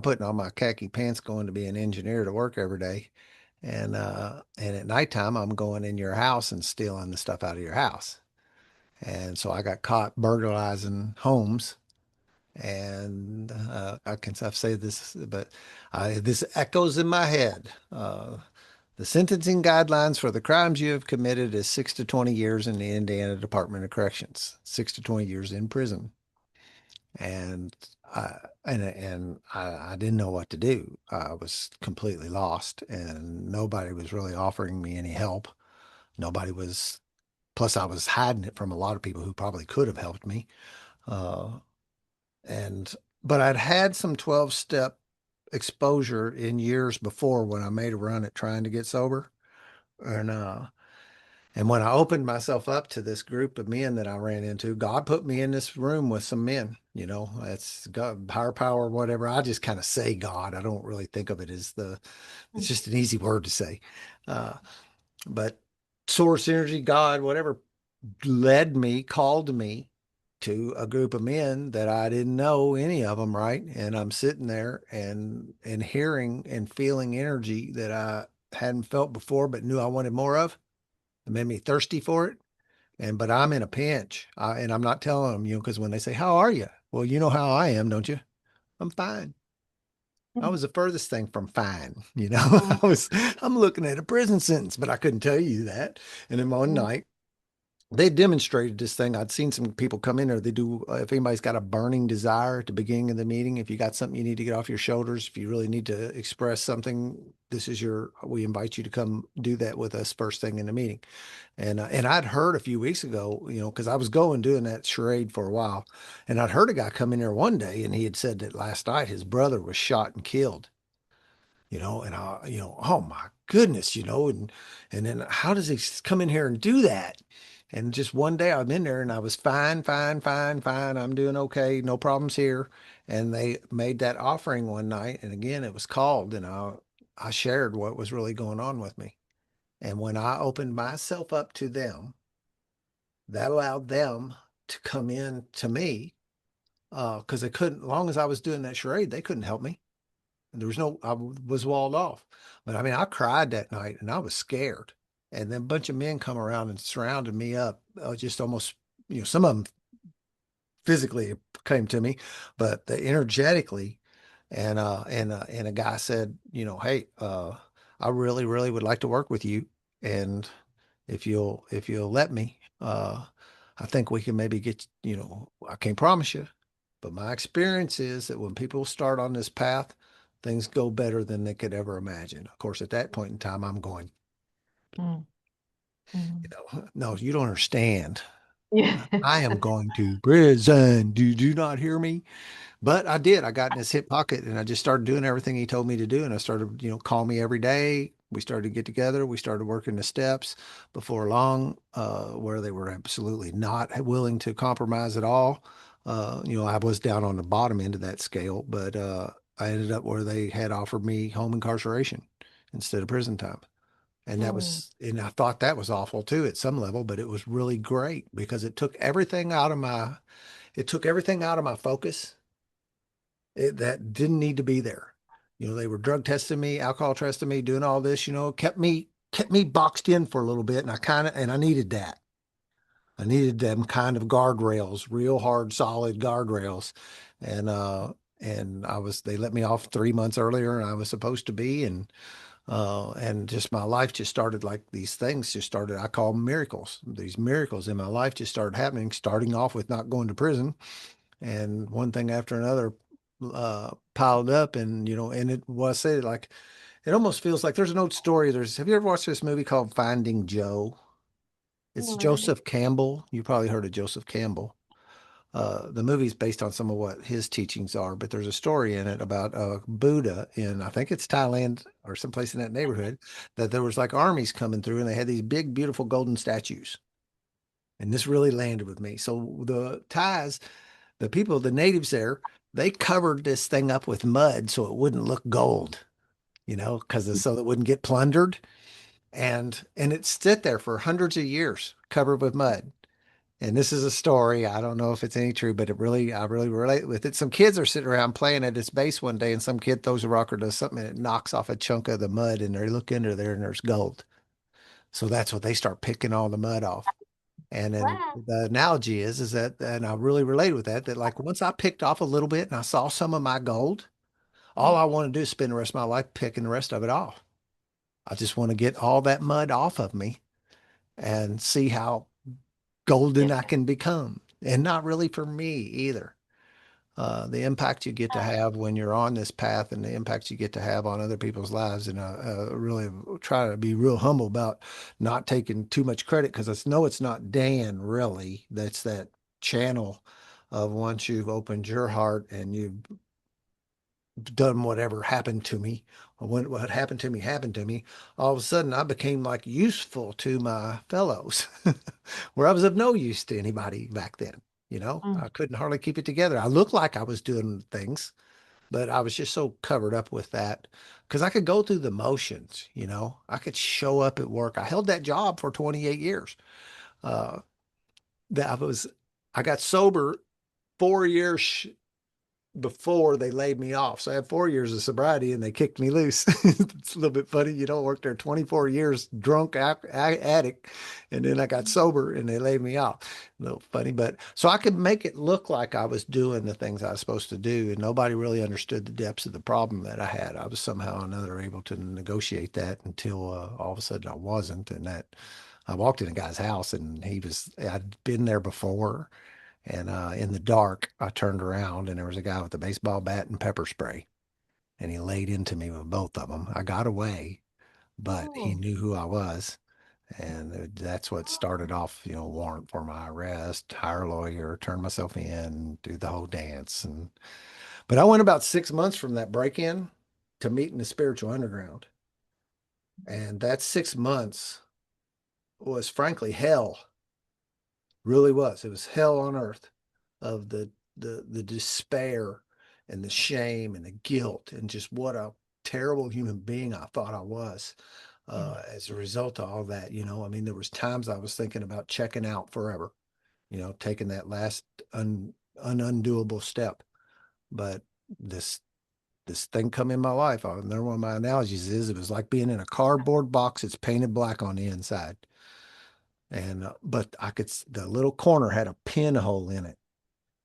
putting on my khaki pants going to be an engineer to work every day. And at nighttime, I'm going in your house and stealing the stuff out of your house. And so I got caught burglarizing homes. And I've said this, but this echoes in my head. The sentencing guidelines for the crimes you have committed is 6 to 20 years in the Indiana Department of Corrections, 6 to 20 years in prison. And I didn't know what to do. I was completely lost, and nobody was really offering me any help. Nobody was. Plus, I was hiding it from a lot of people who probably could have helped me. Uh, and but I'd had some 12-step exposure in years before when I made a run at trying to get sober, and when I opened myself up to this group of men that I ran into, God put me in this room with some men. It's God, higher power, whatever. I just kind of say God. I don't really think of it as it's just an easy word to say. Uh, but source energy, God, whatever, called me to a group of men that I didn't know any of them, right? And I'm sitting there and hearing and feeling energy that I hadn't felt before, but knew I wanted more of. It made me thirsty for it. But I'm in a pinch. And I'm not telling them, because when they say, "How are you?" Well, you know how I am, don't you? I'm fine. I was the furthest thing from fine, Mm, I'm looking at a prison sentence, but I couldn't tell you that. And then one mm, night, they demonstrated this thing. I'd seen some people come in there. They do, if anybody's got a burning desire at the beginning of the meeting, if you got something you need to get off your shoulders, if you really need to express something, we invite you to come do that with us first thing in the meeting. And I'd heard a few weeks ago, because I was doing that charade for a while, and I'd heard a guy come in there one day, and he had said that last night his brother was shot and killed. And oh my goodness, and then how does he come in here and do that? And just one day I'm in there and I was fine, fine, fine, fine. I'm doing okay. No problems here. And they made that offering one night. And again, it was called and I shared what was really going on with me. And when I opened myself up to them, that allowed them to come in to me. Because they couldn't, as long as I was doing that charade, they couldn't help me. There was no, I was walled off. But I mean, I cried that night and I was scared. And then a bunch of men come around and surrounded me up, just almost, some of them physically came to me, but they energetically. And a guy said, hey, I really, really would like to work with you. And if you'll let me, I think we can maybe get, I can't promise you, but my experience is that when people start on this path, things go better than they could ever imagine. Of course, at that point in time, I'm going, Mm, mm. no, you don't understand. Yeah. I am going to prison. Do you not hear me? But I did. I got in his hip pocket and I just started doing everything he told me to do. And I started, call me every day. We started to get together. We started working the steps before long, where they were absolutely not willing to compromise at all. I was down on the bottom end of that scale, but I ended up where they had offered me home incarceration instead of prison time. Mm, And I thought that was awful too at some level, but it was really great because it took everything out of my focus that didn't need to be there. They were drug testing me, alcohol testing me, doing all this, kept me boxed in for a little bit. And I needed that. I needed them kind of guardrails, real hard, solid guardrails. And, they let me off 3 months earlier than I was supposed to be. And just my life just started like these things just started. I call them miracles. These miracles in my life just started happening, starting off with not going to prison and one thing after another piled up. And it was said like it almost feels like there's an old story. Have you ever watched this movie called Finding Joe? It's no. Joseph Campbell. You probably heard of Joseph Campbell. The movie's based on some of what his teachings are, but there's a story in it about Buddha in, I think it's Thailand or someplace in that neighborhood, that there was like armies coming through and they had these big, beautiful golden statues. And this really landed with me. So the people, the natives there, they covered this thing up with mud so it wouldn't look gold, because so it wouldn't get plundered. And it sit there for hundreds of years covered with mud. And this is a story. I don't know if it's any true, but I really relate with it. Some kids are sitting around playing at its base one day, and some kid throws a rock or does something, and it knocks off a chunk of the mud, and they look under there, and there's gold. So that's what they start picking all the mud off. And then Wow. the analogy is that, and I really relate with that, that like once I picked off a little bit and I saw some of my gold, all Mm, I want to do is spend the rest of my life picking the rest of it off. I just want to get all that mud off of me and see how golden yeah. I can become. And not really for me either. The impact you get to have when you're on this path and the impact you get to have on other people's lives. And really try to be real humble about not taking too much credit because I know it's not Dan really. That's that channel of once you've opened your heart and you've done whatever happened to me, or when what happened to me, all of a sudden I became like useful to my fellows, where I was of no use to anybody back then. Mm, I couldn't hardly keep it together. I looked like I was doing things, but I was just so covered up with that because I could go through the motions, I could show up at work. I held that job for 28 years. Uh, that I was, I got sober 4 years before they laid me off. So I had 4 years of sobriety and they kicked me loose. It's a little bit funny. You don't work there 24 years drunk addict. And then I got sober and they laid me off. A little funny, but so I could make it look like I was doing the things I was supposed to do. And nobody really understood the depths of the problem that I had. I was somehow or another able to negotiate that until all of a sudden I wasn't. And that I walked in a guy's house and I'd been there before and in the dark, I turned around and there was a guy with a baseball bat and pepper spray. And he laid into me with both of them. I got away, but he mm, knew who I was. And that's what started off, warrant for my arrest, hire a lawyer, turn myself in, do the whole dance. But I went about 6 months from that break in to meeting the spiritual underground. And that 6 months was frankly hell. Really was. It was hell on earth of the despair and the shame and the guilt and just what a terrible human being I thought I was Yeah. as a result of all that. I mean, there was times I was thinking about checking out forever, taking that last undoable step. But this this thing come in my life. Another one of my analogies is it was like being in a cardboard box that's painted black on the inside. And but the little corner had a pinhole in it.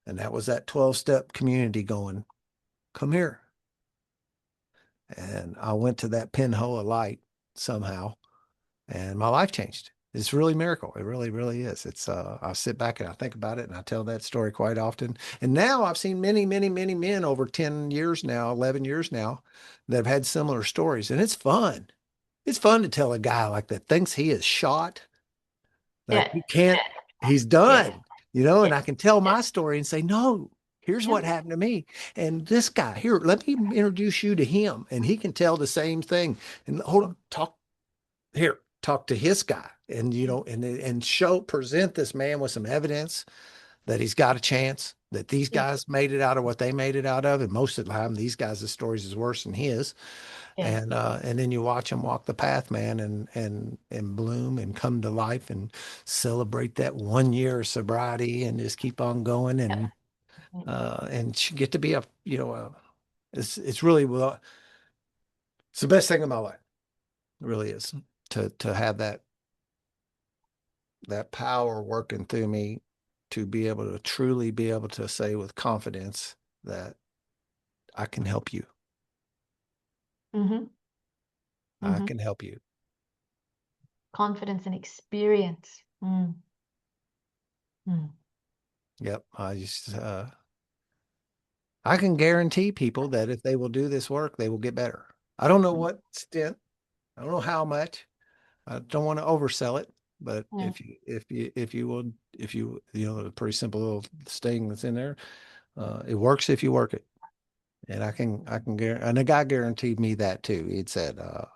And that was that 12-step community going, come here. And I went to that pinhole of light somehow, and my life changed. It's really a miracle. It really, really is. I sit back and I think about it and I tell that story quite often. And now I've seen many, many, many men over 10 years now, 11 years now, that have had similar stories. And it's fun. It's fun to tell a guy like that thinks he is shot. Like Yeah. he can't, he's Yeah. done, and Yeah. I can tell my story and say, no, here's Yeah. what happened to me. And this guy here, let me introduce you to him. And he can tell the same thing. And hold on, talk to his guy and, and present this man with some evidence that he's got a chance, that these Yeah. guys made it out of what they made it out of. And most of the time, these guys' stories is worse than his. Yeah. And then you watch them walk the path, man, and bloom and come to life and celebrate that 1 year of sobriety and just keep on going Yeah. and get to be it's really, well, it's the best thing in my life. It really is to have that power working through me to be able to truly be able to say with confidence that I can help you. Mm-hmm. I Mm-hmm. can help you. Confidence and experience. Mm. Yep. I can guarantee people that if they will do this work, they will get better. I don't know Mm. what stint. I don't know how much. I don't want to oversell it, but Yeah. a pretty simple little thing that's in there. It works if you work it. And I can guarantee, and the guy guaranteed me that too. He said, I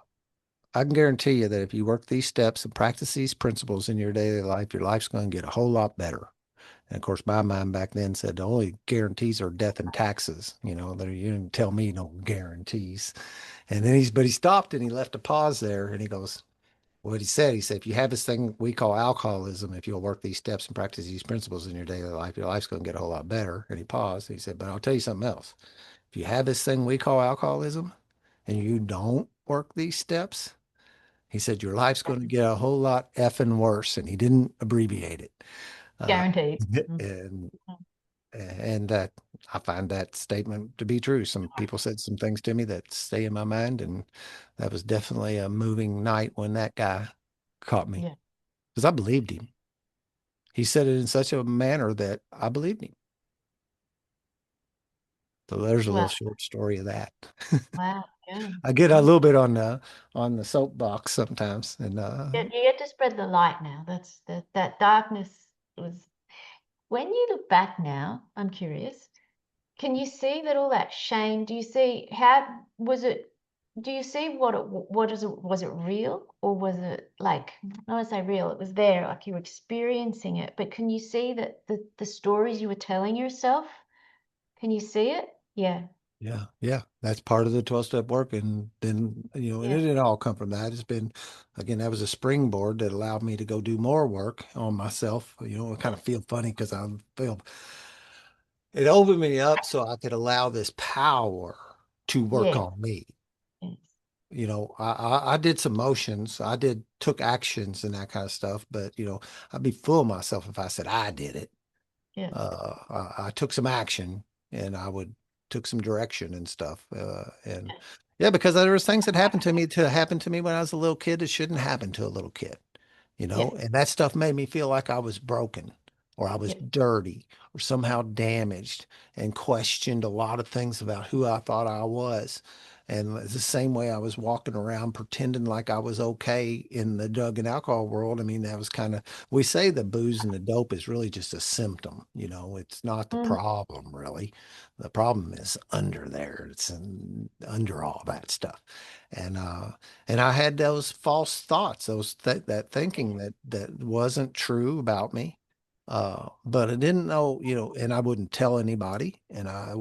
can guarantee you that if you work these steps and practice these principles in your daily life, your life's going to get a whole lot better. And of course, my mind back then said the only guarantees are death and taxes. You didn't tell me no guarantees. And then but he stopped and he left a pause there and he goes, what he said, if you have this thing we call alcoholism, if you'll work these steps and practice these principles in your life's going to get a whole lot better. And he paused. And he said, but I'll tell you something else. If you have this thing we call alcoholism and you don't work these steps, he said, your life's going to get a whole lot effing worse. And he didn't abbreviate it. Uh, Guaranteed. Mm. and and I find that statement to be true. Some people said some things to me that stay in my mind, and that was definitely a moving night when that guy caught me Yeah. because I believed him. He said it in such a manner that I believed him. So there's a little Wow. short story of that. Wow. Yeah. I get a Mm. little bit on the soapbox sometimes, and You get to spread the light now. That darkness was when you look back now, I'm curious, can you see that all that shame, do you see how was it do you see what is it was it real or was it like I don't want to say real, it was there, like you were experiencing it, but can you see that the stories you were telling yourself, can you see it? Yeah. yeah, yeah, that's part of the 12-step work. And then, and Yeah. it didn't all come from that. It's been, again, that was a springboard that allowed me to go do more work on myself. I kind of feel funny because I feel it opened me up so I could allow this power to work Yeah. on me. Yes. I did some motions, took actions and that kind of stuff, but I'd be fooling myself if I said I did it. Yeah. I took some action and I would took some direction and stuff. And yeah, because there was things that happened to me when I was a little kid that shouldn't happen to a little kid, Yeah. and that stuff made me feel like I was broken or I was Yeah. dirty or somehow damaged and questioned a lot of things about who I thought I was. And it's the same way I was walking around pretending like I was okay in the drug and alcohol world. I mean, that was kind of, we say the booze and the dope is really just a symptom, it's not the Mhm. problem really. The problem is under there. Under all that stuff. And and I had those false thoughts, that thinking that wasn't true about me. But I didn't know, and I wouldn't tell anybody. And I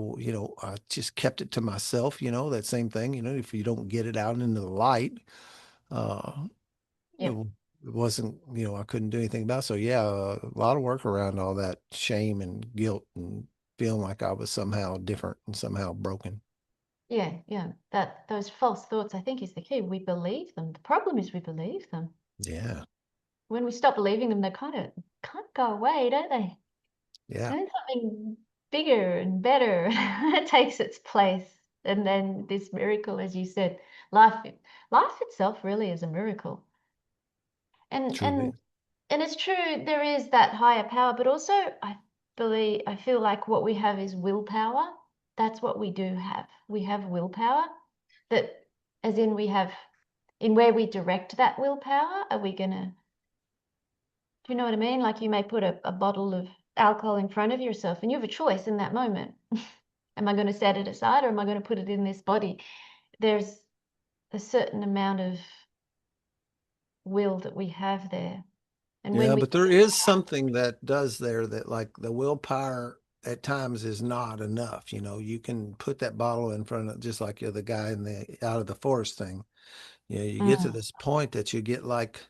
just kept it to myself, that same thing, if you don't get it out into the light, uh, it, Yep. w- it wasn't, I couldn't do anything about it. So yeah, a lot of work around all that shame and guilt and feeling like I was somehow different and somehow broken. Yeah, yeah. That those false thoughts, I think, is the key. We believe them. The problem is we believe them. Yeah. When we stop believing them, they kind of go away, don't they? Yeah. And then something bigger and better takes its place. And then this miracle, as you said, life life itself really is a miracle. And Truly. it's true, there is that higher power, but also I feel like what we have is willpower. That's what we do have. We have willpower that, as in we have, in where we direct that willpower, are we gonna, do you know what I mean? Like you may put a bottle of alcohol in front of yourself and you have a choice in that moment. Am I going to set it aside or am I going to put it in this body? There's a certain amount of will that we have there. And when Yeah, we, but there is something that does there that like the willpower at times is not enough. You can put that bottle in front of just like you're the guy in the out of the forest thing. You get to mm, this point that you get like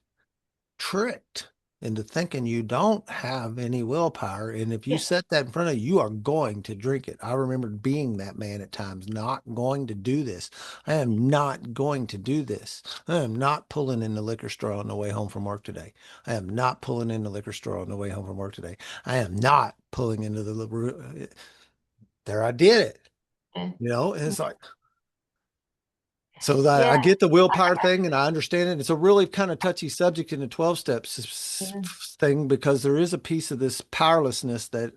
tricked into thinking you don't have any willpower. And if you yeah, set that in front of you, you are going to drink it. I remember being that man at times, not going to do this. I am not going to do this. I am not pulling in the liquor store on the way home from work today. I am not pulling in the liquor store on the way home from work today. I am not pulling into there. I did it. yeah, And it's like, so that I yeah, get the willpower thing and I understand it. It's a really kind of touchy subject in the 12 steps yeah, thing because there is a piece of this powerlessness that,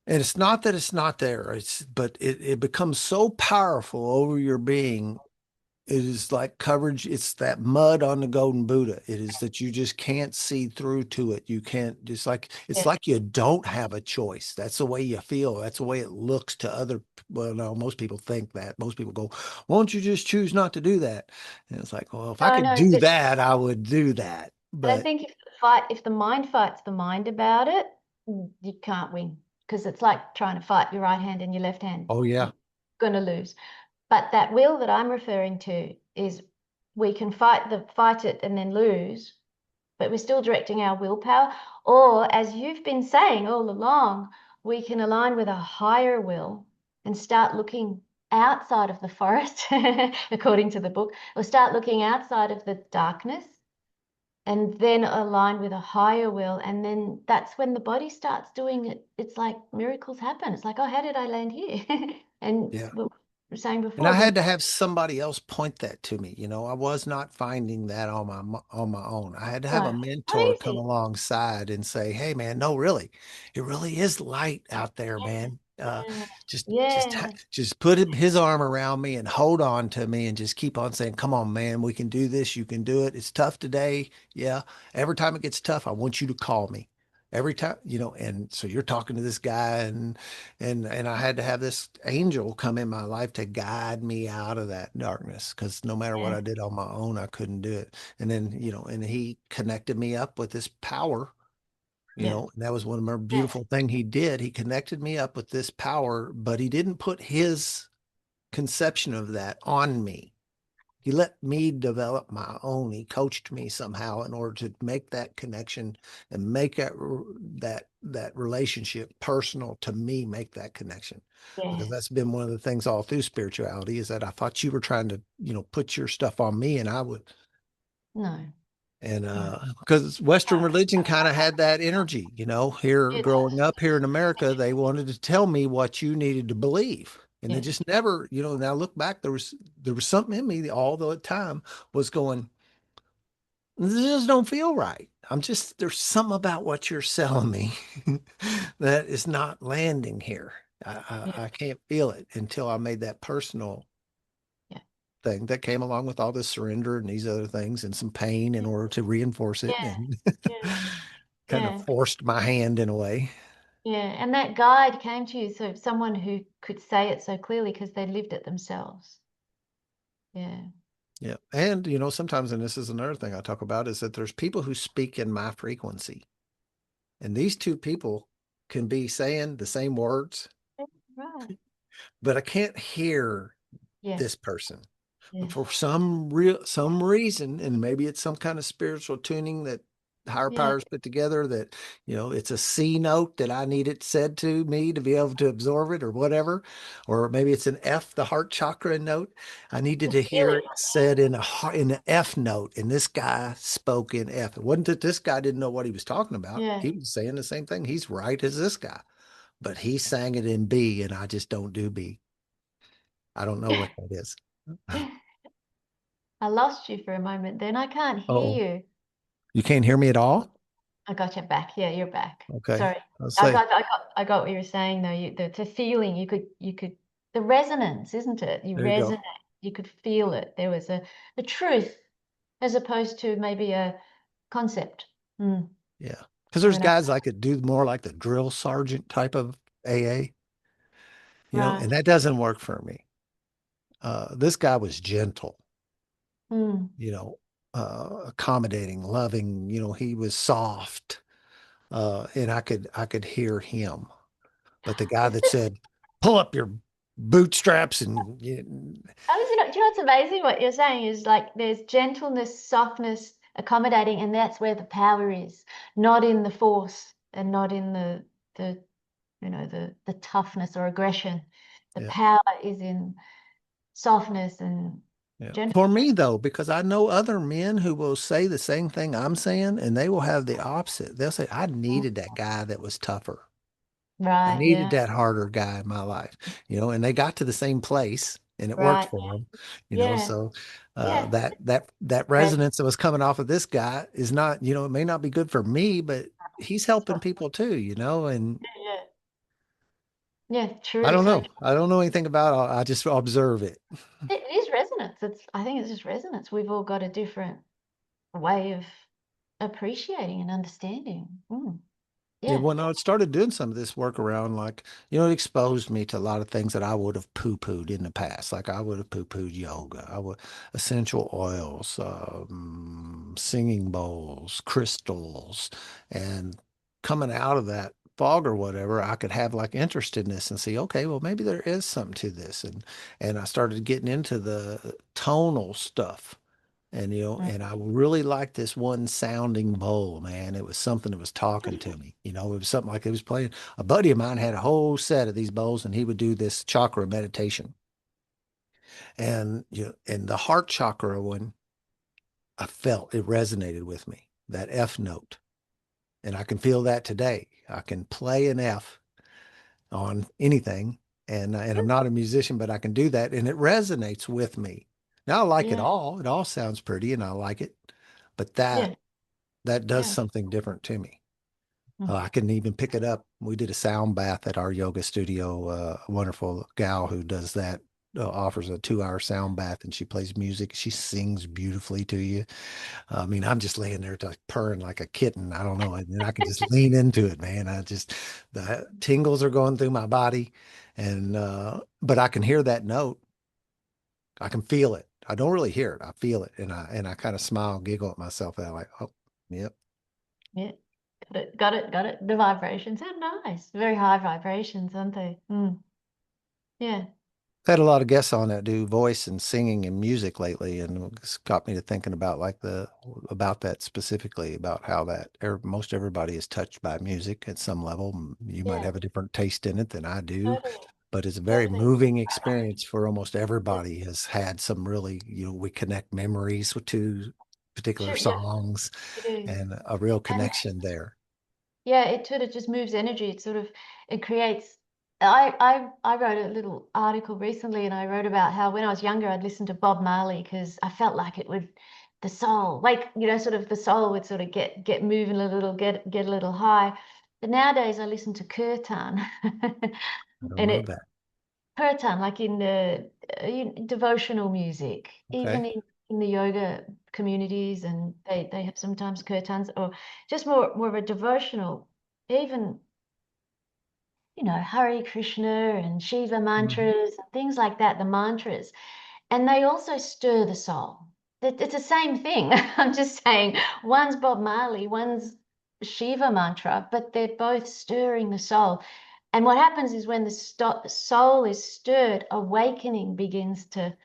and it's not that it's not there. But it becomes so powerful over your being. It is like coverage. It's that mud on the golden Buddha. It is that you just can't see through to it. You can't just like, it's yeah. like you don't have a choice. That's the way you feel. That's the way it looks to well, no, most people think that. Most people go, won't you just choose not to do that? And it's like, well, if I No, could no, do that, I would do that. but I But think if the mind fights the mind about it, you can't win because it's like trying to fight your right hand and your left hand. oh yeah, You're going to lose. But that will that I'm referring to is we can fight it and then lose, but we're still directing our willpower. Or as you've been saying all along, we can align with a higher will and start looking outside of the forest, according to the book, or start looking outside of the darkness and then align with a higher will. And then that's when the body starts doing it. It's like miracles happen. It's like, oh, how did I land here? And yeah. we were saying And before, I the had to have somebody else point that to me. I was not finding that on my own. I had to have a no, not mentor come easy. alongside and say, "Hey, man, no, really, it really is light out there, man. Yeah, Just, yeah, just put his arm around me and hold on to me and just keep on saying, "Come on, man, we can do this. You can do it. It's tough today. Yeah. Every time it gets tough, I want you to call me." Every time, and so you're talking to this guy and I had to have this angel come in my life to guide me out of that darkness because no matter what yeah, I did on my own, I couldn't do it. And then, and he connected me up with this power, yeah, and that was one of the more yes, beautiful thing he did. He connected me up with this power, but he didn't put his conception of that on me. He let me develop my own. He coached me somehow in order to make that connection and make that relationship personal to me, make that connection. Because yeah, that's been one of the things all through spirituality is that I thought you were trying to, put your stuff on me and I would. no, And no, because Western religion kind of had that energy, here it growing does. up here in America, they wanted to tell me what you needed to believe. And they Yeah, just never, now look back, there was something in me all the time was going, this just don't feel right. There's something about what you're selling me that is not landing here. yeah, I can't feel it until I made that personal yeah, thing that came along with all this surrender and these other things and some pain in order to reinforce it yeah, and yeah, kind of yeah, forced my hand in a way. yeah. And that guide came to you, so someone who could say it so clearly because they lived it themselves. Yeah, Yeah. And, you know, sometimes, and this is another thing I talk about, is that there's people who speak in my frequency. And these two people can be saying the same words, Right. but I can't hear Yeah. this person. But Yeah. for some reason, and maybe it's some kind of spiritual tuning that higher Yeah. powers put together, that, you know, it's a C note that I need it said to me to be able to absorb it or whatever. Or maybe it's an F, the heart chakra note. I needed You to feel hear it. it said in in an F note. And this guy spoke in F. It wasn't that this guy didn't know what he was talking about. Yeah. He was saying the same thing. He's right as this guy, but he sang it in B, and I just don't do B. I don't know what that is. I lost you for a moment then. I can't Oh, hear you. you can't hear me at all? I got you back. Yeah, you're back. Okay. Sorry. I'll say, I got what you were saying though. The feeling you could, the resonance, isn't it? You there you go. resonate. You could feel it. There was a truth as opposed to maybe a concept. Mm, Yeah. Because I there's don't know. guys I could do more like the drill sergeant type of AA, you know, Right. and that doesn't work for me. This guy was gentle, Mm. you know, accommodating, loving, you know, he was soft. And I could hear him. But the guy that said, pull up your bootstraps and Do you know what's amazing? What you're saying is like there's gentleness, softness, accommodating, and that's where the power is, not in the force and not in the the toughness or aggression. The yeah. power is in softness and Yeah. For gentleness. me, though, because I know other men who will say the same thing I'm saying, and they will have the opposite. They'll say, I needed that guy that was tougher. I Right, needed yeah, that harder guy in my life, you know, and they got to the same place and it worked right, for them, you know. yeah, So yeah. that Res- resonance that was coming off of this guy is not, you know, it may not be good for me, but he's helping people too, you know. And Yeah, yeah, I true. don't So know. I don't know anything about it. I just observe it. it is resonance. I think it's just resonance. We've all got a different way of appreciating and understanding. Mm, Yeah, yeah. when I started doing some of this work around, like, you know, it exposed me to a lot of things that I would have poo-pooed in the past. Like I would have poo-pooed yoga, I would essential oils, singing bowls, crystals, and coming out of that fog or whatever, I could have like interest in this and see, okay, well, maybe there is something to this. And I started getting into the tonal stuff. And, you know, Mm. and I really liked this one sounding bowl, man. It was something that was talking to me. You know, it was something like it was playing. A buddy of mine had a whole set of these bowls and he would do this chakra meditation. And, you know, and the heart chakra one, I felt it resonated with me, that F note. And I can feel that today. I can play an F on anything. And I'm not a musician, but I can do that. And it resonates with me. Now I like it Yeah, all. It all sounds pretty and I like it. But yeah, that does yeah. something different to me. Mm. I couldn't even pick it up. We did a sound bath at our yoga studio. A wonderful gal who does that offers a 2 hour sound bath and she plays music. She sings beautifully to you. I mean, I'm just laying there like purring like a kitten. I don't know. And I can just lean into it, man. The tingles are going through my body. And, but I can hear that note. I can feel it. I don't really hear it. I feel it. And I kind of smile, giggle at myself. And I'm like, oh, yep. Yeah. Got it, got it, got it. The vibrations are nice. Very high vibrations, aren't they? Mm. Yeah. Had a lot of guests on that do voice and singing and music lately, and it's got me to thinking about like the about that specifically about how that most everybody is touched by music at some level. You might Yeah. have a different taste in it than I do, Totally. but it's a very Totally. moving experience for almost everybody. Has had some really, you know, we connect memories to particular Sure. Yeah, songs you do. and a real And connection there. yeah, it sort of just moves energy. It sort of it creates. I wrote a little article recently, and I wrote about how when I was younger, I'd listen to Bob Marley because I felt like it would the soul, like sort of the soul would sort of get moving a little, get a little high. But nowadays, I listen to kirtan, I don't and know it that. kirtan, like in the devotional music, even Okay. in the yoga communities, and they have sometimes kirtans or just more of a devotional, even Hare Krishna and Shiva Mhm. mantras and things like that, the mantras, and they also stir the soul. it's the same thing. I'm just saying one's Bob Marley, one's Shiva mantra, but they're both stirring the soul. And what happens is when the soul is stirred, awakening begins to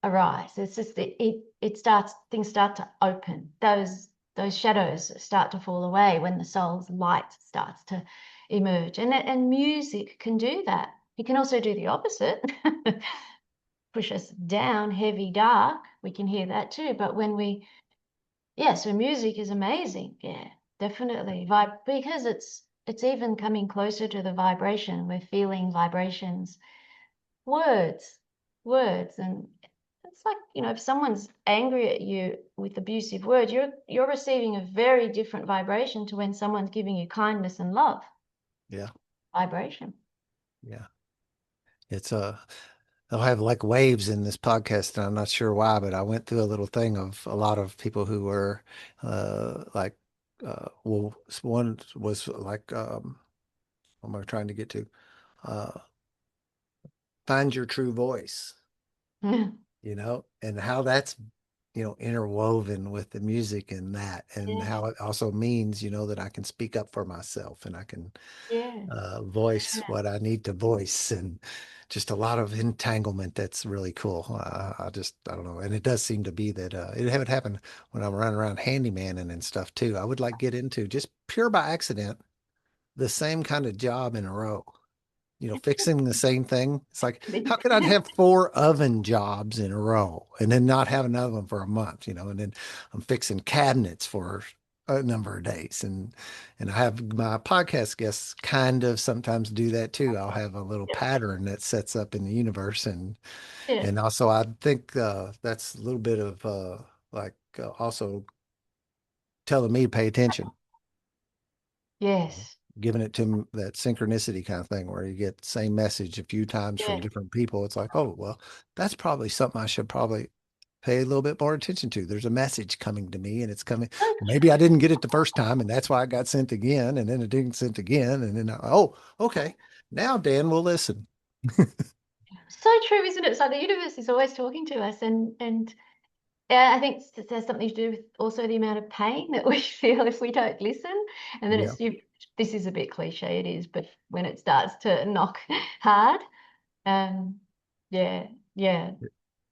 arise. It's just it starts, things start to open. Those shadows start to fall away when the soul's light starts to emerge. And music can do that. It can also do the opposite. Push us down, heavy, dark. We can hear that too. But when we, yeah, so music is amazing. Yeah, definitely. Because it's even coming closer to the vibration. We're feeling vibrations, words, words. And it's like, if someone's angry at you with abusive words, you're receiving a very different vibration to when someone's giving you kindness and love. Yeah. Vibration. Yeah. It's they'll have like waves in this podcast, and I'm not sure why, but I went through a little thing of a lot of people who were like well, one was like what am I trying to get to? Uh Find your true voice, and how that's interwoven with the music and that, and Yeah, how it also means, that I can speak up for myself and I can yeah, voice what I need to voice, and just a lot of entanglement that's really cool. I don't know. And it does seem to be that it would happen when I'm running around handymaning and stuff too. I would like get into just pure by accident the same kind of job in a row, fixing the same thing. It's like, how could I have four oven jobs in a row and then not have another one for a month, and then I'm fixing cabinets for a number of days. And I have my podcast guests kind of sometimes do that too. I'll have a little pattern that sets up in the universe. And yeah. and also I think that's a little bit of like also telling me to pay attention, Yes. giving it to them, that synchronicity kind of thing where you get the same message a few times from Yeah. different people. It's like, oh, well, that's probably something I should probably pay a little bit more attention to. There's a message coming to me, and it's coming. So Maybe I didn't get it the first time, and that's why I got sent again, and then it didn't sent again. And then, oh, okay. Now Dan will listen. so true, isn't it? So the universe is always talking to us, and yeah, I think it has something to do with also the amount of pain that we feel if we don't listen. And then Yeah. this is a bit cliche, it is, but when it starts to knock hard, um, yeah, yeah,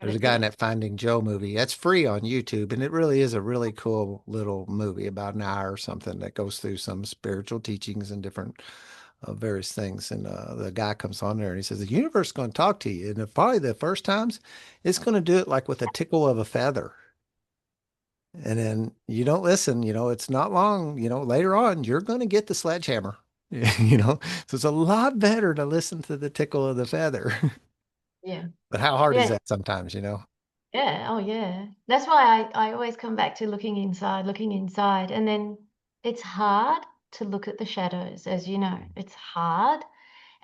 There's a yeah, guy in that Finding Joe movie. That's free on YouTube, and it really is a really cool little movie, about an hour or something, that goes through some spiritual teachings and different various things. And the guy comes on there and he says, the universe is going to talk to you. And probably the first times, it's going to do it like with a tickle of a feather. And then you don't listen, it's not long, later on, you're going to get the sledgehammer, so it's a lot better to listen to the tickle of the feather. yeah, But how hard is yeah, that sometimes? yeah. Oh, yeah. That's why I always come back to looking inside, and then it's hard to look at the shadows, as you know. It's hard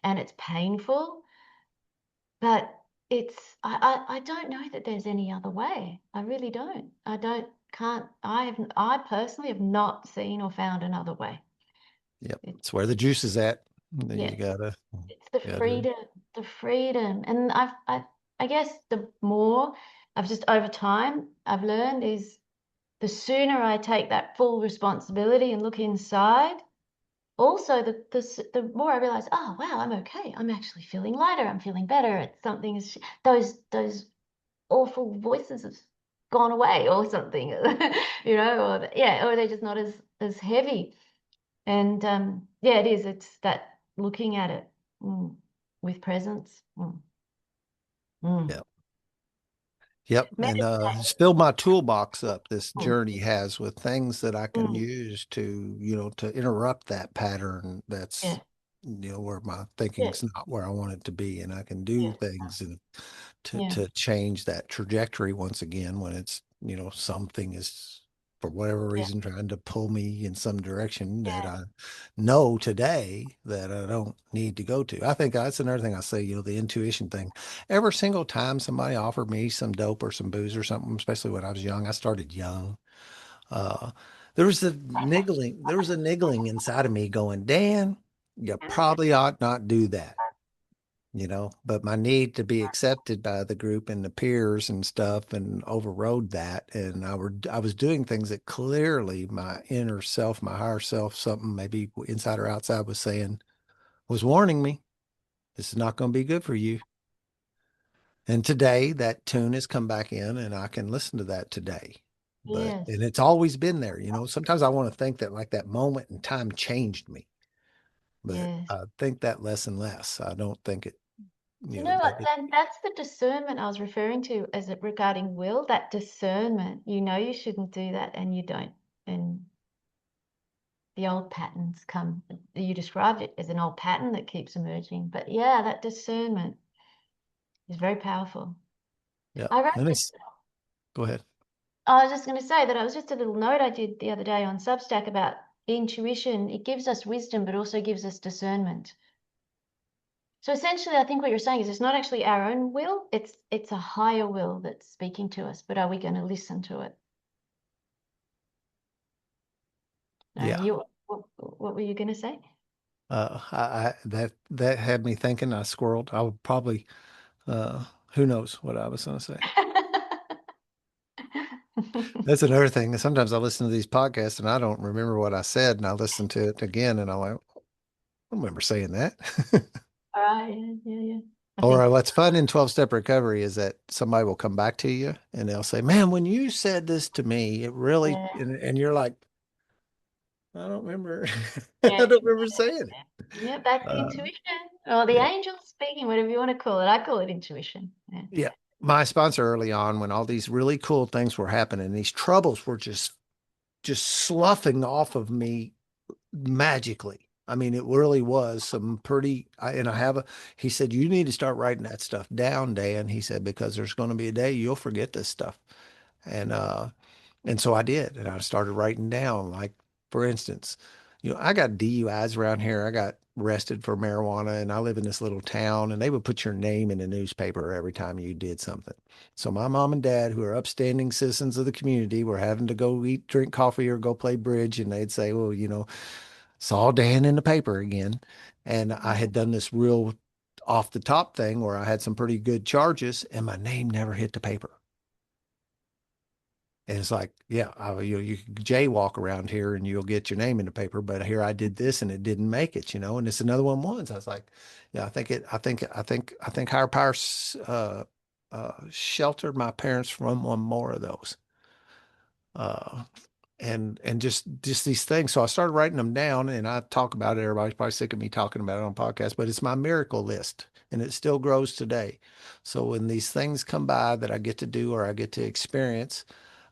and it's painful. But I don't know that there's any other way. I really don't. I personally have not seen or found another way. Yep. It, It's where the juice is at. yeah, You it's the gotta, freedom. And I guess the more I've just over time I've learned is the sooner I take that full responsibility and look inside, also the more I realize, oh wow, I'm okay. I'm actually feeling lighter. I'm feeling better. It's something is those awful voices have gone away or something, or they're just not as heavy. And yeah, it is. It's that looking at it with presence. Mm. yeah. Yep. And it's Meditate. filled my toolbox up, this Mm. journey has, with things that I can Mm. use to interrupt that pattern that's, Yeah, where my yeah, thinking's not where I want it to be. And I can do yeah, things and to yeah, to change that trajectory once again when it's, something is for whatever yeah, reason trying to pull me in some direction that yeah, I know today that I don't need to go to. I think that's another thing I say, the intuition thing. Every single time somebody offered me some dope or some booze or something, especially when I was young, I started young. Uh, there was a niggling inside of me going, Dan, you probably ought not do that. but my need to be accepted by the group and the peers and stuff and overrode that. And I was doing things that clearly my inner self, my higher self, something maybe inside or outside was warning me, this is not going to be good for you. And today that tune has come back in and I can listen to that today. And Yes, it's always been there. Sometimes I want to think that like that moment in time changed me, but yes. I think that less and less. I don't think it, Do you know that what? Then that's the discernment I was referring to as it regarding will, that discernment. You know you shouldn't do that and you don't. And the old patterns come. You described it as an old pattern that keeps emerging. But yeah, that discernment is very powerful. yeah. I wrote And this, it's, go ahead. I was just going to say that I was just a little note I did the other day on Substack about intuition. It gives us wisdom, but also gives us discernment. So essentially, I think what you're saying is it's not actually our own will, it's a higher will that's speaking to us, but are we going to listen to it? No, Yeah. what were you going to say? That had me thinking. I squirreled. I would probably, uh, who knows what I was going to say. That's another thing. Sometimes I listen to these podcasts and I don't remember what I said, and I listen to it again, and I'm like, I don't remember saying that. All right, yeah, yeah, yeah. I Or think, what's fun in 12-step recovery is that somebody will come back to you and they'll say, "Man, when you said this to me, it really," yeah, and you're like, "I don't remember. I yeah, don't remember saying it." yeah, back to Uh, intuition or the yeah. angel speaking, whatever you want to call it. I call it intuition. Yeah. Yeah. My sponsor early on, when all these really cool things were happening, these troubles were just sloughing off of me magically. I mean, it really was some pretty, and I have he said, you need to start writing that stuff down, Dan. He said, because there's going to be a day you'll forget this stuff. And, uh, and so I did. And I started writing down, like, for instance, I got DUIs around here. I got arrested for marijuana and I live in this little town and they would put your name in the newspaper every time you did something. So my mom and dad, who are upstanding citizens of the community, were having to go eat, drink coffee or go play bridge. And they'd say, well, saw Dan in the paper again. And I had done this real off the top thing where I had some pretty good charges and my name never hit the paper. And it's like, yeah, you can jaywalk around here and you'll get your name in the paper, but here I did this and it didn't make it. And it's another one once. I was like, yeah, I think higher powers sheltered my parents from one more of those. Uh, and just these things. So I started writing them down and I talk about it. Everybody's probably sick of me talking about it on podcasts, but it's my miracle list and it still grows today. So when these things come by that I get to do or I get to experience,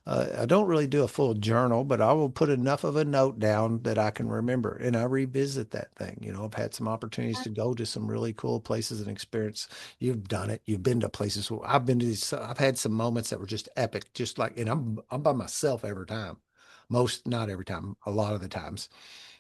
I don't really do a full journal, but I will put enough of a note down that I can remember and I revisit that thing. I've had some opportunities to go to some really cool places and experience. You've done it. You've been to places where I've been to these, I've had some moments that were just epic, just like, and I'm by myself every time. Not every time, a lot of the times.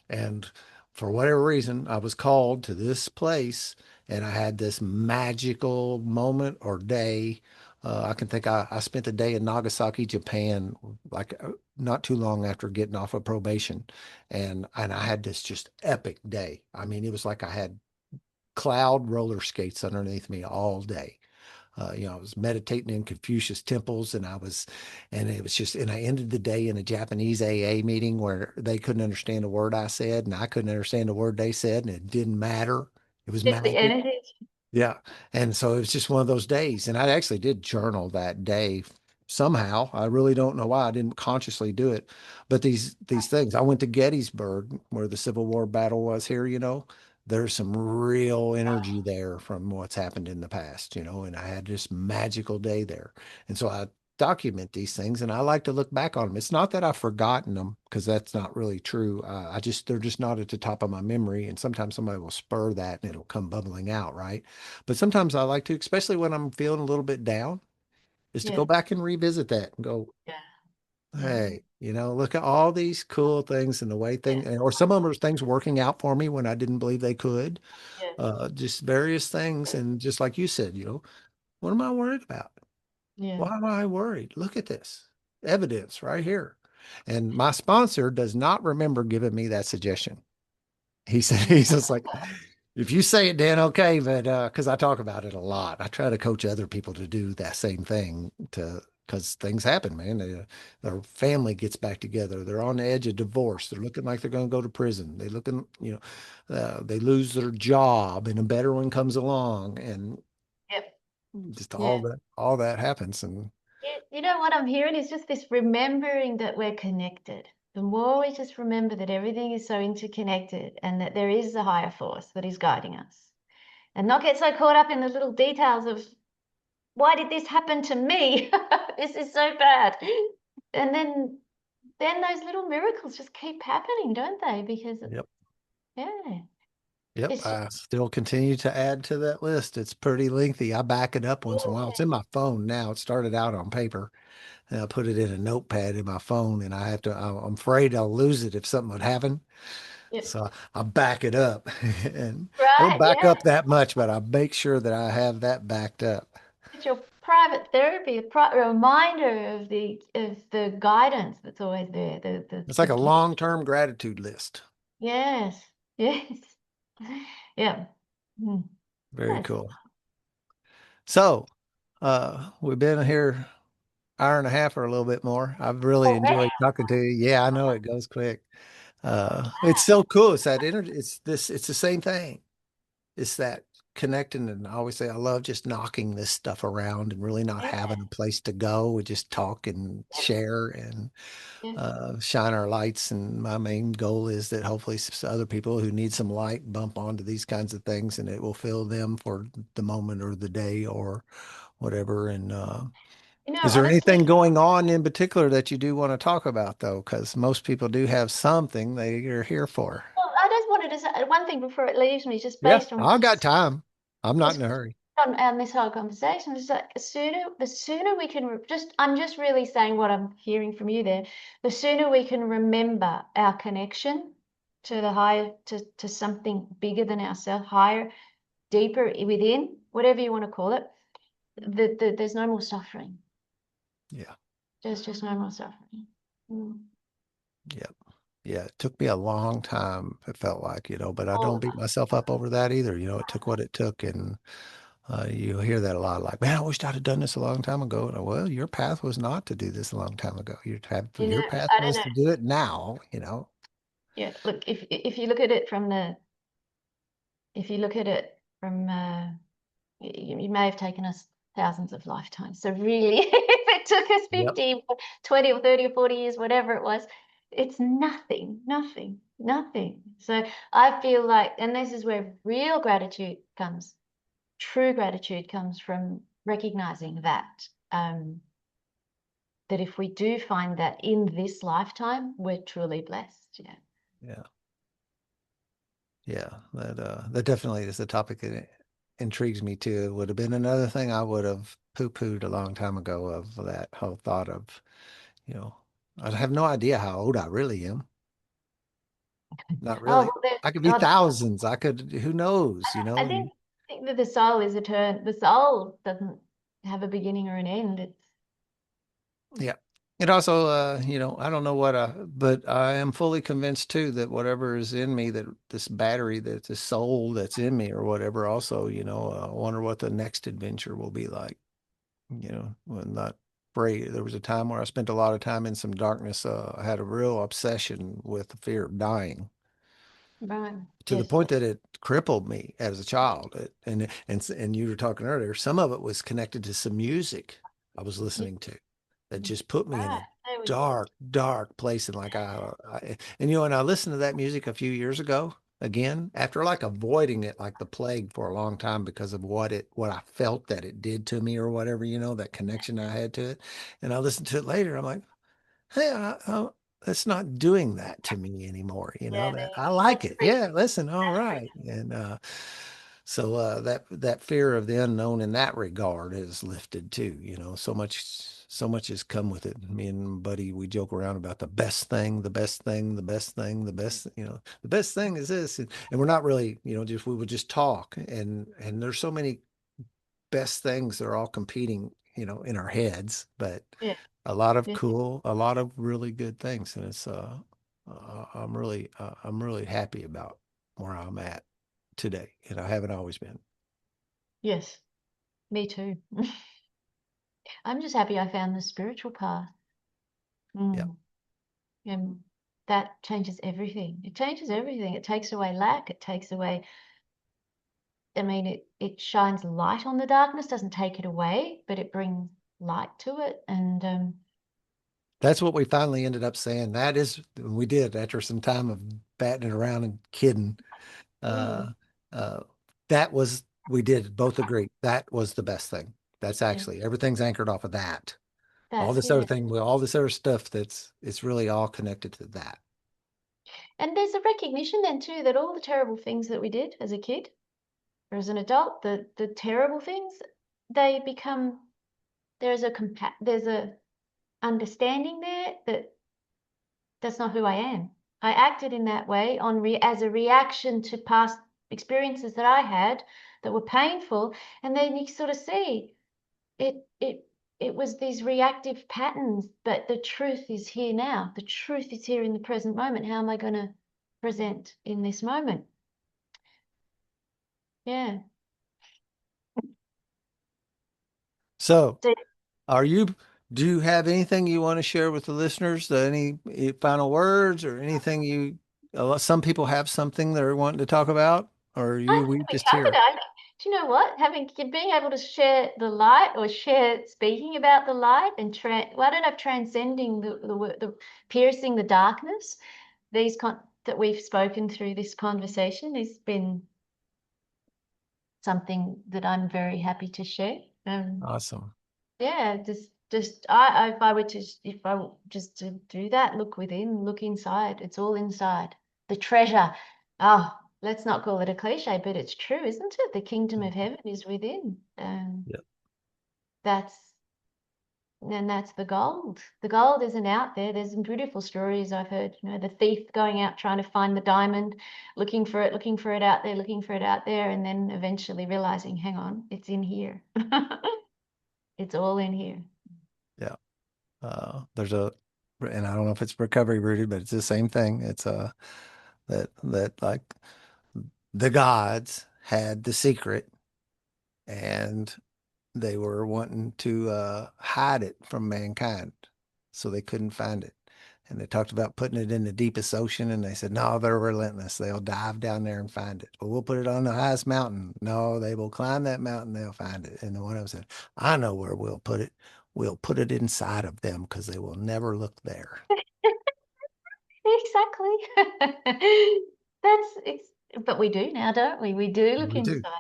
And for whatever reason, I was called to this place and I had this magical moment or day. I can think I spent a day in Nagasaki, Japan, like not too long after getting off of probation. And I had this just epic day. I mean, it was like I had cloud roller skates underneath me all day. I was meditating in Confucius temples and it was just, and I ended the day in a Japanese AA meeting where they couldn't understand a word I said and I couldn't understand a word they said and it didn't matter. It was Just the magic. energy. Yeah. And so it was just one of those days. And I actually did journal that day somehow. I really don't know why I didn't consciously do it. But these things, I went to Gettysburg where the Civil War battle was here. There's some real energy there from what's happened in the past, and I had this magical day there. And so I document these things and I like to look back on them. It's not that I've forgotten them because that's not really true. They're just not at the top of my memory. And sometimes somebody will spur that and it'll come bubbling out, right? But sometimes I like to, especially when I'm feeling a little bit down, is to go Yeah, back and revisit that and go, yeah, yeah, hey, look at all these cool things and the way yeah, things, or some of them are things working out for me when I didn't believe they could, yeah, just various things. And just like you said, what am I worried about? yeah. Why am I worried? Look at this evidence right here. And my sponsor does not remember giving me that suggestion. He said, Yeah. he's just like, If you say it, Dan, okay, but because I talk about it a lot, I try to coach other people to do that same thing to because things happen, man. Their family gets back together. They're on the edge of divorce. They're looking like they're going to go to prison. They looking, they lose their job and a better one comes along, and Yep. just Yeah. all that happens. And You know what I'm hearing is just this remembering that we're connected. The more we just remember that everything is so interconnected and that there is a higher force that is guiding us, and not get so caught up in the little details of why did this happen to me? This is so bad. And then those little miracles just keep happening, don't they? Because yep, yeah, yep. it's just, I still continue to add to that list. It's pretty lengthy. I back it up once in a while. It's in my phone now. It started out on paper. And I put it in a notepad in my phone, and I'm afraid I'll lose it if something would happen. yeah, So I back it up and I don't right, back yeah. up that much, but I make sure that I have that backed up. It's your private therapy, a reminder of the guidance that's always there. It's like The a gift. long-term gratitude list. Yes, yes, yeah. Mm. Very Yes. cool. So, we've been here hour and a half or a little bit more. I've really Oh, enjoyed talking to you. Yeah, I know it goes quick. It's so cool. It's the same thing. It's that connecting. And I always say I love just knocking this stuff around and really not yeah, having a place to go. We just talk and yeah, share and yeah. shine our lights. And my main goal is that hopefully other people who need some light bump onto these kinds of things and it will fill them for the moment or the day or whatever. And is there Honestly, anything going on in particular that you do want to talk about, though? Because most people do have something they are here for. well, I just wanted to say one thing before it leaves me, just Yeah, based on I got time. I'm not just in a hurry. on this whole conversation, is that the sooner we can I'm just really saying what I'm hearing from you there. The sooner we can remember our connection to the higher, to something bigger than ourselves, higher, deeper within, whatever you want to call it, there's no more suffering. Yeah. There's just no more suffering. Mm. Yeah. Yeah. It took me a long time, it felt like, but I All don't of beat us. myself up over that either. It took what it took. And you hear that a lot like, man, I wish I'd have done this a long time ago. And well, your path was not to do this a long time ago. Your path I don't was know. to do it now. Yeah, look, if you look at it from the if you look at it from you may have taken us thousands of lifetimes. So really, if it took us Yep. 50, 20 or 30 or 40 years, whatever it was, it's nothing, nothing, nothing. So I feel like, and this is where real gratitude comes, true gratitude comes from recognizing that if we do find that in this lifetime, we're truly blessed. Yeah. Yeah. Yeah. That definitely is the topic that intrigues me too. It would have been another thing I would have poo-pooed a long time ago of that whole thought of, you know, I have no idea how old I really am. Not Oh, really. well, there, I could be God, thousands. Who knows, I think that the soul is eternal. The soul doesn't have a beginning or an end. It's Yeah. It also, I don't know but I am fully convinced too that whatever is in me, that this battery, that this soul that's in me or whatever, also, I wonder what the next adventure will be like, when not afraid. There was a time where I spent a lot of time in some darkness. I had a real obsession with the fear of dying right. to the Yes. point that it crippled me as a child. And you were talking earlier, some of it was connected to some music I was Yes. listening to that just put me in Right. a There we go. dark, dark place. And like and I listened to that music a few years ago again after like avoiding it like the plague for a long time because of what I felt that it did to me or whatever, that connection I had to it. And I listened to it later. I'm like, hey, it's not doing that to me anymore. Yeah, That man. I like That's it. freedom. Yeah, listen, all That's right. freedom. And so that fear of the unknown in that regard is lifted too. So much has come with it. Me and Buddy, we joke around about the best thing, the best thing, the best thing, the best. The best thing is this, and we're not really, just we would just talk, and there's so many best things. They're all competing, in our heads, but Yeah. Yeah. a lot of really good things. And I'm really happy about where I'm at. today, and I haven't always been. Yes, me too. I'm just happy I found the spiritual path. Yeah. Mm. And that changes everything. It changes everything. It takes away lack. It takes away, I mean, it shines light on the darkness, doesn't take it away, but it brings light to it. And That's what we finally ended up saying. That is, we did after some time of batting it around and kidding. mm, Uh, uh, that was, we did both agree that was the best thing. That's yeah, actually, everything's anchored off of that. All that's this other it. thing, well, all this other stuff it's really all connected to that. And there's a recognition then too that all the terrible things that we did as a kid or as an adult, the terrible things, they become, there's a understanding there that that's not who I am. I acted in that way as a reaction to past experiences that I had that were painful, and then you sort of see it. It was these reactive patterns, but the truth is here now. The truth is here in the present moment. How am I going to present in this moment? Yeah. So, So are you, do you have anything you want to share with the listeners? Any final words or anything you, some people have something they're wanting to talk about, or I you, think we we just covered here. it. Do you know what? Being able to share the light or share speaking about the light and well, I don't know, transcending the piercing the darkness. That we've spoken through this conversation has been something that I'm very happy to share. Awesome. Yeah, just I if I were to if I just to do that, look within, look inside. It's all inside. The treasure. Oh, let's not call it a cliche, but it's true, isn't it? The kingdom of heaven is within. Yeah. That's and that's the gold. The gold isn't out there. There's some beautiful stories I've heard, the thief going out trying to find the diamond, looking for it out there, looking for it out there, and then eventually realizing, hang on, it's in here. It's all in here. Yeah. There's a, and I don't know if it's recovery rooted, but it's the same thing. It's that like the gods had the secret and they were wanting to hide it from mankind, so they couldn't find it. And they talked about putting it in the deepest ocean, and they said, no, they're relentless. They'll dive down there and find it. But we'll put it on the highest mountain. No, they will climb that mountain, they'll find it. And the one of them said, I know where we'll put it. We'll put it inside of them because they will never look there. Exactly. That's it's but we do now, don't we? We do look We do. inside.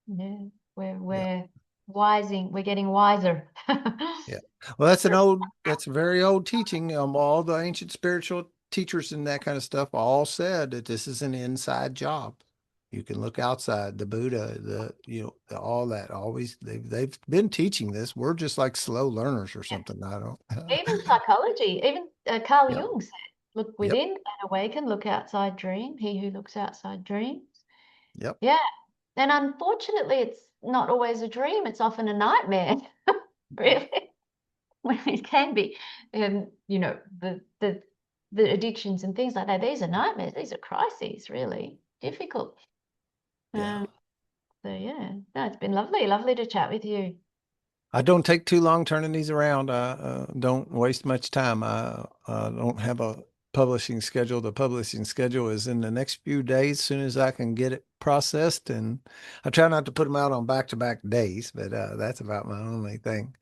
Yeah. We're Yeah. we're wising, we're getting wiser. Yeah. Well, that's a very old teaching. All the ancient spiritual teachers and that kind of stuff all said that this is an inside job. You can look outside. The Buddha, all that. Always, they've been teaching this. We're just like slow learners or Yeah. something. I don't. Even psychology, even Carl Yep. Jung said, look Yep. within and awaken, look outside, dream. He who looks outside dreams. Yep. Yeah. And unfortunately, it's not always a dream, it's often a nightmare, really. When it can be. And the addictions and things like that, these are nightmares, these are crises, really difficult. Yeah. Um, so yeah, no, it's been lovely to chat with you. I don't take too long turning these around. I don't waste much time. I don't have a publishing schedule. The publishing schedule is in the next few days, as soon as I can get it processed. And I try not to put them out on back-to-back days, but that's about my only thing.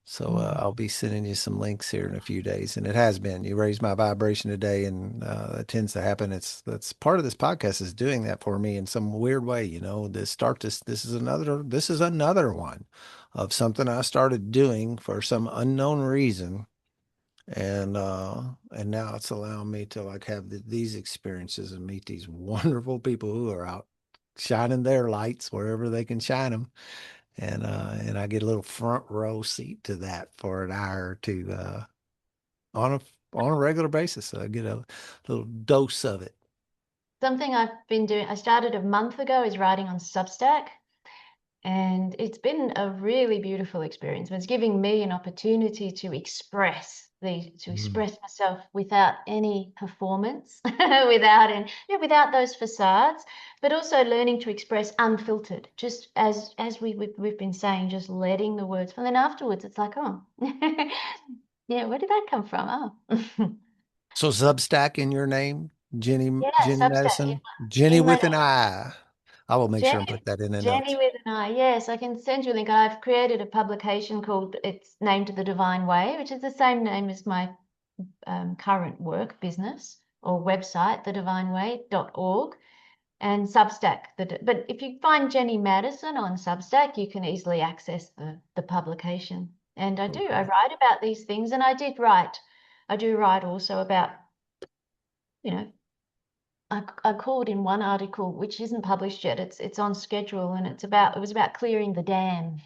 So Mm. I'll be sending you some links here in a few days, and it has been. You raised my vibration today, and that tends to happen. That's part of this podcast is doing that for me in some weird way. This is another one of something I started doing for some unknown reason, and now it's allowing me to like have these experiences and meet these wonderful people who are out shining their lights wherever they can shine them, and I get a little front row seat to that for an hour or two on a regular basis. So I get a little dose of it. Something I've been doing, I started a month ago, is writing on Substack. And it's been a really beautiful experience. It's giving me an opportunity to express to express myself without any performance, without those facades, but also learning to express unfiltered, just as we've been saying, just letting the words. And then afterwards, it's like, oh, yeah, where did that come from? Oh, So Substack in your name, yeah, Jenny Substack Madison, Jenny in my with an I. I will make sure and Jenny, put that in the Jenny notes. with an I. Yes, I can send you a link. I've created a publication called, it's named The Divine Way, which is the same name as my current work business or website, thedivineway.org, and Substack. But if you find Jenni Madison on Substack, you can easily access the publication. And I Okay. write about these things, and I do write also about, you know, I called in one article, which isn't published yet. It's on schedule, and it was about clearing the dam,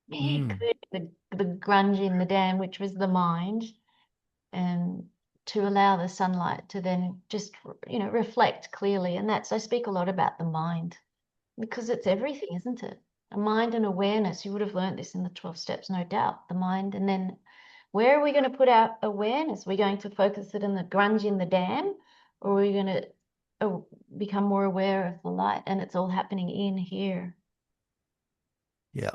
Mm, clearing the grunge in the dam, which was the mind, and to allow the sunlight to then just reflect clearly. And I speak a lot about the mind because it's everything, isn't it? A mind and awareness. You would have learned this in the 12 steps, no doubt. The mind, and then where are we going to put our awareness? Are we going to focus it in the grunge in the dam, or are we going to become more aware of the light? And it's all happening in here. yeah.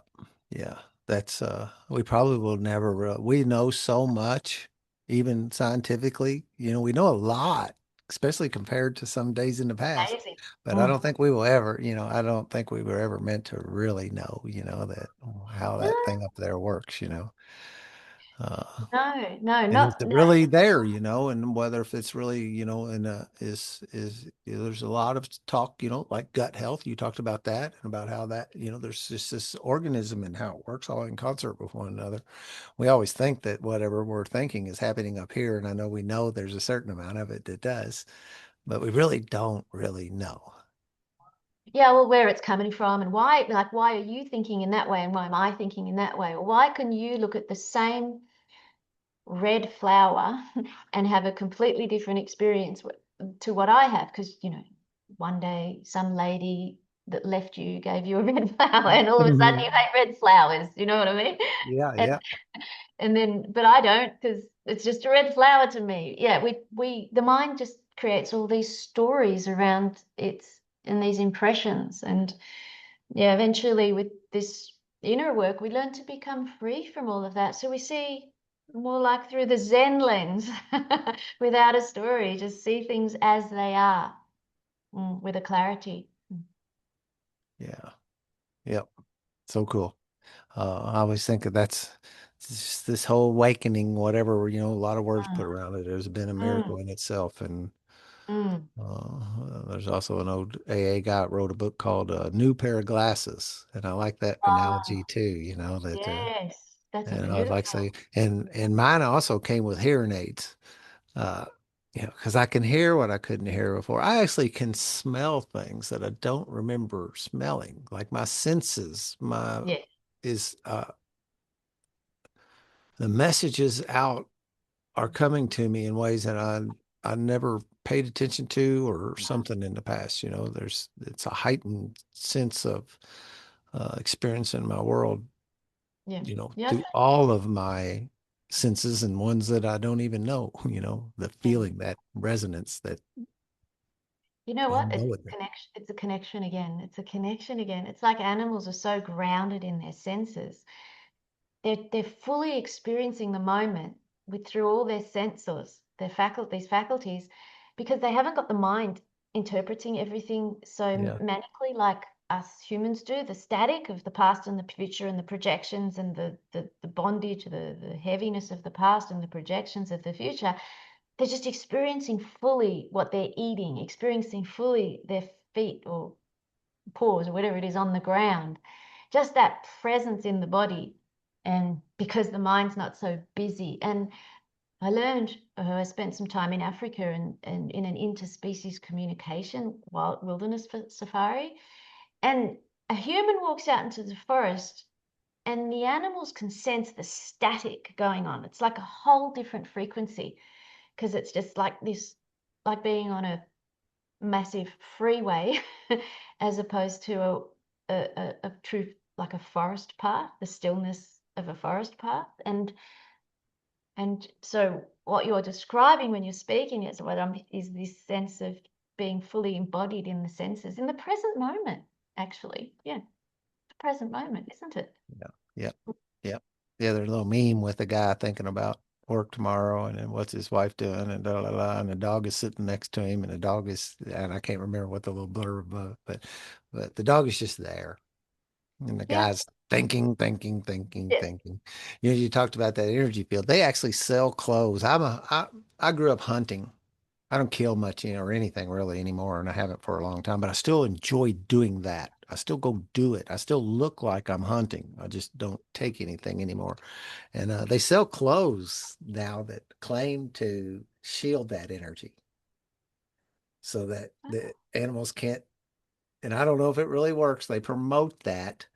Yeah. That's we probably will never we know so much, even scientifically. We know a lot, especially compared to some days in the past. Amazing. But I Mm. don't think we will ever, I don't think we were ever meant to really know, that how No, that thing up there works. Uh, no, and is not it no. really there, and whether if it's really, and there's a lot of talk, like gut health. You talked about that and about how that, there's just this organism and how it works all in concert with one another. We always think that whatever we're thinking is happening up here, and I know there's a certain amount of it that does, but we really don't really know. Yeah, well, where it's coming from and why, like, why are you thinking in that way and why am I thinking in that way? Or why can you look at the same red flower and have a completely different experience to what I have? Because, one day some lady that left you gave you a red flower and all of a sudden you Mhm. hate red flowers. You know what I mean? Yeah, And yeah, but I don't because it's just a red flower to me. Yeah, the mind just creates all these stories around its and these impressions. And yeah, eventually with this inner work, we learn to become free from all of that. So we see more like through the Zen lens without a story, just see things as they are, with a clarity. yeah, yep. So cool. I always think that that's just this whole awakening, whatever, a lot of words put Mm, around it. Has been a mm, miracle in itself. And mm. there's also an old AA guy that wrote a book called New Pair of Glasses. And I like that analogy Oh, too, that, yes, that's a and I would like to beautiful. say, and mine also came with hearing aids. Uh, because I can hear what I couldn't hear before. I actually can smell things that I don't remember smelling, like my senses, Yeah. is, the messages out are coming to me in ways that I never paid attention to or something in the past. It's a heightened sense of experience in my world, Yeah. Yeah. through all of my senses and ones that I don't even know, the Mm. feeling, that resonance that You know I what? know it. It's a connection again. It's a connection again. It's like animals are so grounded in their senses. They're fully experiencing the moment with through all their sensors, these faculties, because they haven't got the mind interpreting everything so Yeah. manically like us humans do, the static of the past and the future and the projections and the bondage, the heaviness of the past and the projections of the future. They're just experiencing fully what they're eating, experiencing fully their feet or paws or whatever it is on the ground. Just that presence in the body. And because the mind's not so busy. And I learned, I spent some time in Africa and in an interspecies communication wild wilderness safari. And a human walks out into the forest and the animals can sense the static going on. It's like a whole different frequency because it's just like this, like being on a massive freeway as opposed to a true like a forest path, the stillness of a forest path. And And so what you're describing when you're speaking is this sense of being fully embodied in the senses, in the present moment, actually. Yeah, the present moment, isn't it? Yeah. Yep. Yep. Yeah, there's a little meme with a guy thinking about work tomorrow and then what's his wife doing and da la la and the dog is sitting next to him and the dog is and I can't remember what the little blurb but the dog is just there. And the Yeah, guy's thinking, thinking, thinking, yeah. thinking. You know, you talked about that energy field. They actually sell clothes. I grew up hunting. I don't kill much, you know, or anything really anymore, and I haven't for a long time, but I still enjoy doing that. I still go do it. I still look like I'm hunting. I just don't take anything anymore. And they sell clothes now that claim to shield that energy so that the animals can't, and I don't know if it really works. They promote that,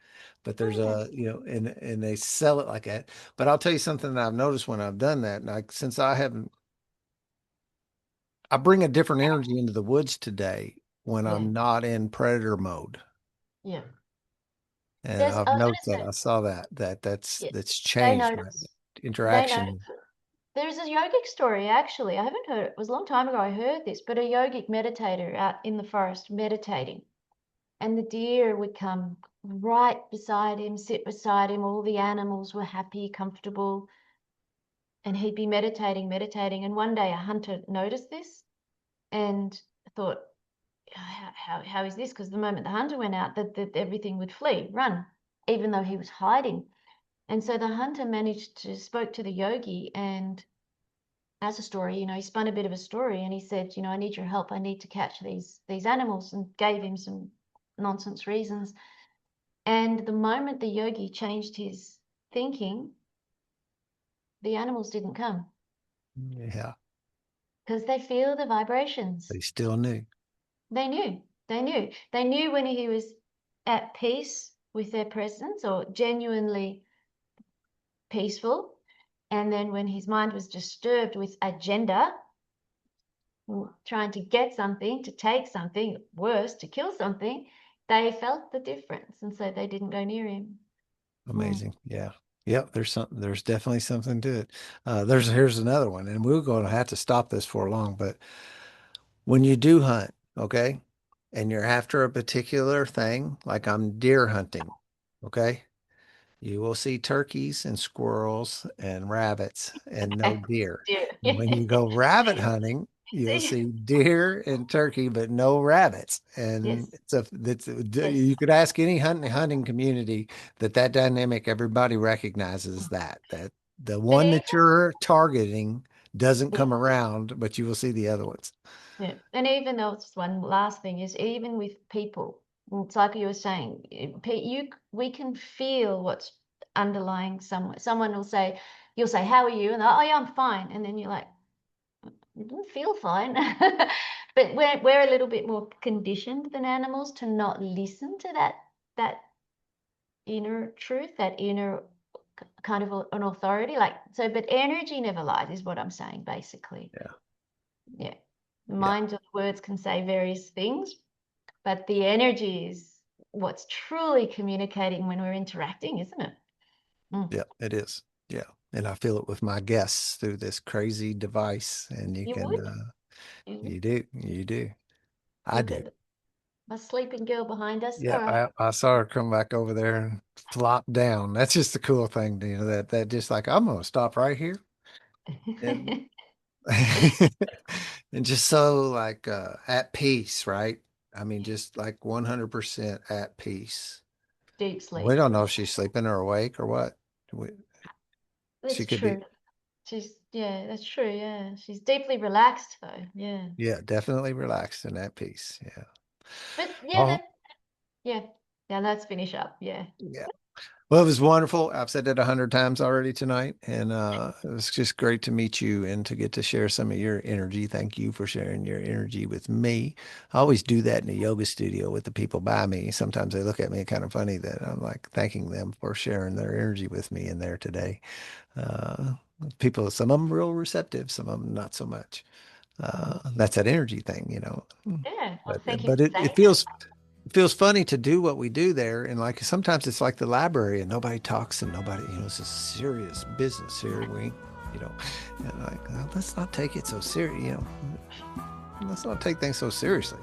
but there's Oh, a, you know, and they sell it like that. But I'll tell you something that I've noticed when I've done that. Like since I haven't, I bring a different energy into the woods today when yeah, I'm not in predator mode. yeah. And There's, I I've was noticed going that. to say, I saw that yeah, that's they changed, right? notice. They notice. Interaction. There's a yogic story, actually. I haven't heard it. It was a long time ago I heard this, but a yogic meditator out in the forest meditating, and the deer would come right beside him, sit beside him. All the animals were happy, comfortable, and he'd be meditating, meditating. And one day a hunter noticed this and thought, how is this? Because the moment the hunter went out, that everything would flee, run, even though he was hiding. And so the hunter managed to spoke to the yogi, and as a story, he spun a bit of a story, and he said, I need your help. I need to catch these animals, and gave him some nonsense reasons. And the moment the yogi changed his thinking, the animals didn't come Yeah, because they feel the vibrations. they still knew. They knew. They knew. They knew when he was at peace with their presence or genuinely peaceful. And then when his mind was disturbed with agenda, trying to get something, to take something, worse, to kill something, they felt the difference. And so they didn't go near him. Mm. Amazing. Yeah. Yep. There's something, there's definitely something to it. Here's another one, and we're going to have to stop this for long, but when you do hunt, okay, and you're after a particular thing, like I'm deer hunting, okay, you will see turkeys and squirrels and rabbits and no deer. Dear. And when you go rabbit hunting, you'll See? see deer and turkey, but no rabbits. Yes. And Yes. you could ask any hunting community that dynamic, everybody recognizes that the But one even that you're targeting doesn't yeah, come around, but you will see the other ones. yeah. And even though it's one last thing is even with people, it's like you were saying, we can feel what's underlying someone. Someone will say, you'll say, "How are you?" And they're, "Oh yeah, I'm fine." And then you're like, "I don't feel fine." But we're a little bit more conditioned than animals to not listen to that inner truth, that inner kind of an authority. Like so, but energy never lies, is what I'm saying, basically. Yeah. Yeah. The Yeah. mind of words can say various things, but the energy is what's truly communicating when we're interacting, isn't it? Mm. Yeah, it is. Yeah. And I feel it with my guests through this crazy device. And you You can, would. You would. you do, you do. I Look do. at my sleeping girl behind us. All Yeah, right. I saw her come back over there and flop down. That's just the cool thing, you know, that just like I'm gonna stop right here and and just so like at peace, right? I mean, just like 100% at peace. Deep We sleep. don't know if she's sleeping or awake or what. We, she That's could be, true. Yeah, that's true. Yeah. She's deeply relaxed though. Yeah. yeah, definitely relaxed and at peace. Yeah. But yeah, Oh, yeah. Now let's finish up. Yeah. yeah. Well, it was wonderful. I've said it 100 times already tonight, and it was just great to meet you and to get to share some of your energy. Thank you for sharing your energy with me. I always do that in the yoga studio with the people by me. Sometimes they look at me kind of funny that I'm like thanking them for sharing their energy with me in there today. Uh, People, some of them real receptive, some of them not so much. That's that energy thing, you know. Yeah. Well, But thank you but for saying that. it feels funny to do what we do there. And like sometimes it's like the library and nobody talks and nobody, you know, it's a serious business here. you know, and like, let's not take it so serious, you know, let's not take things so seriously.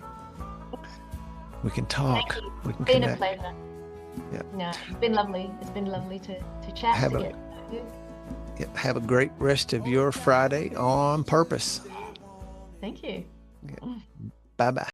We can talk, Thank you. we can It's been a connect. pleasure. Yeah. No, it's been lovely. It's been lovely to chat, Have to a get to know you. yeah, have a great rest of your Friday on purpose. Thank you. Bye bye.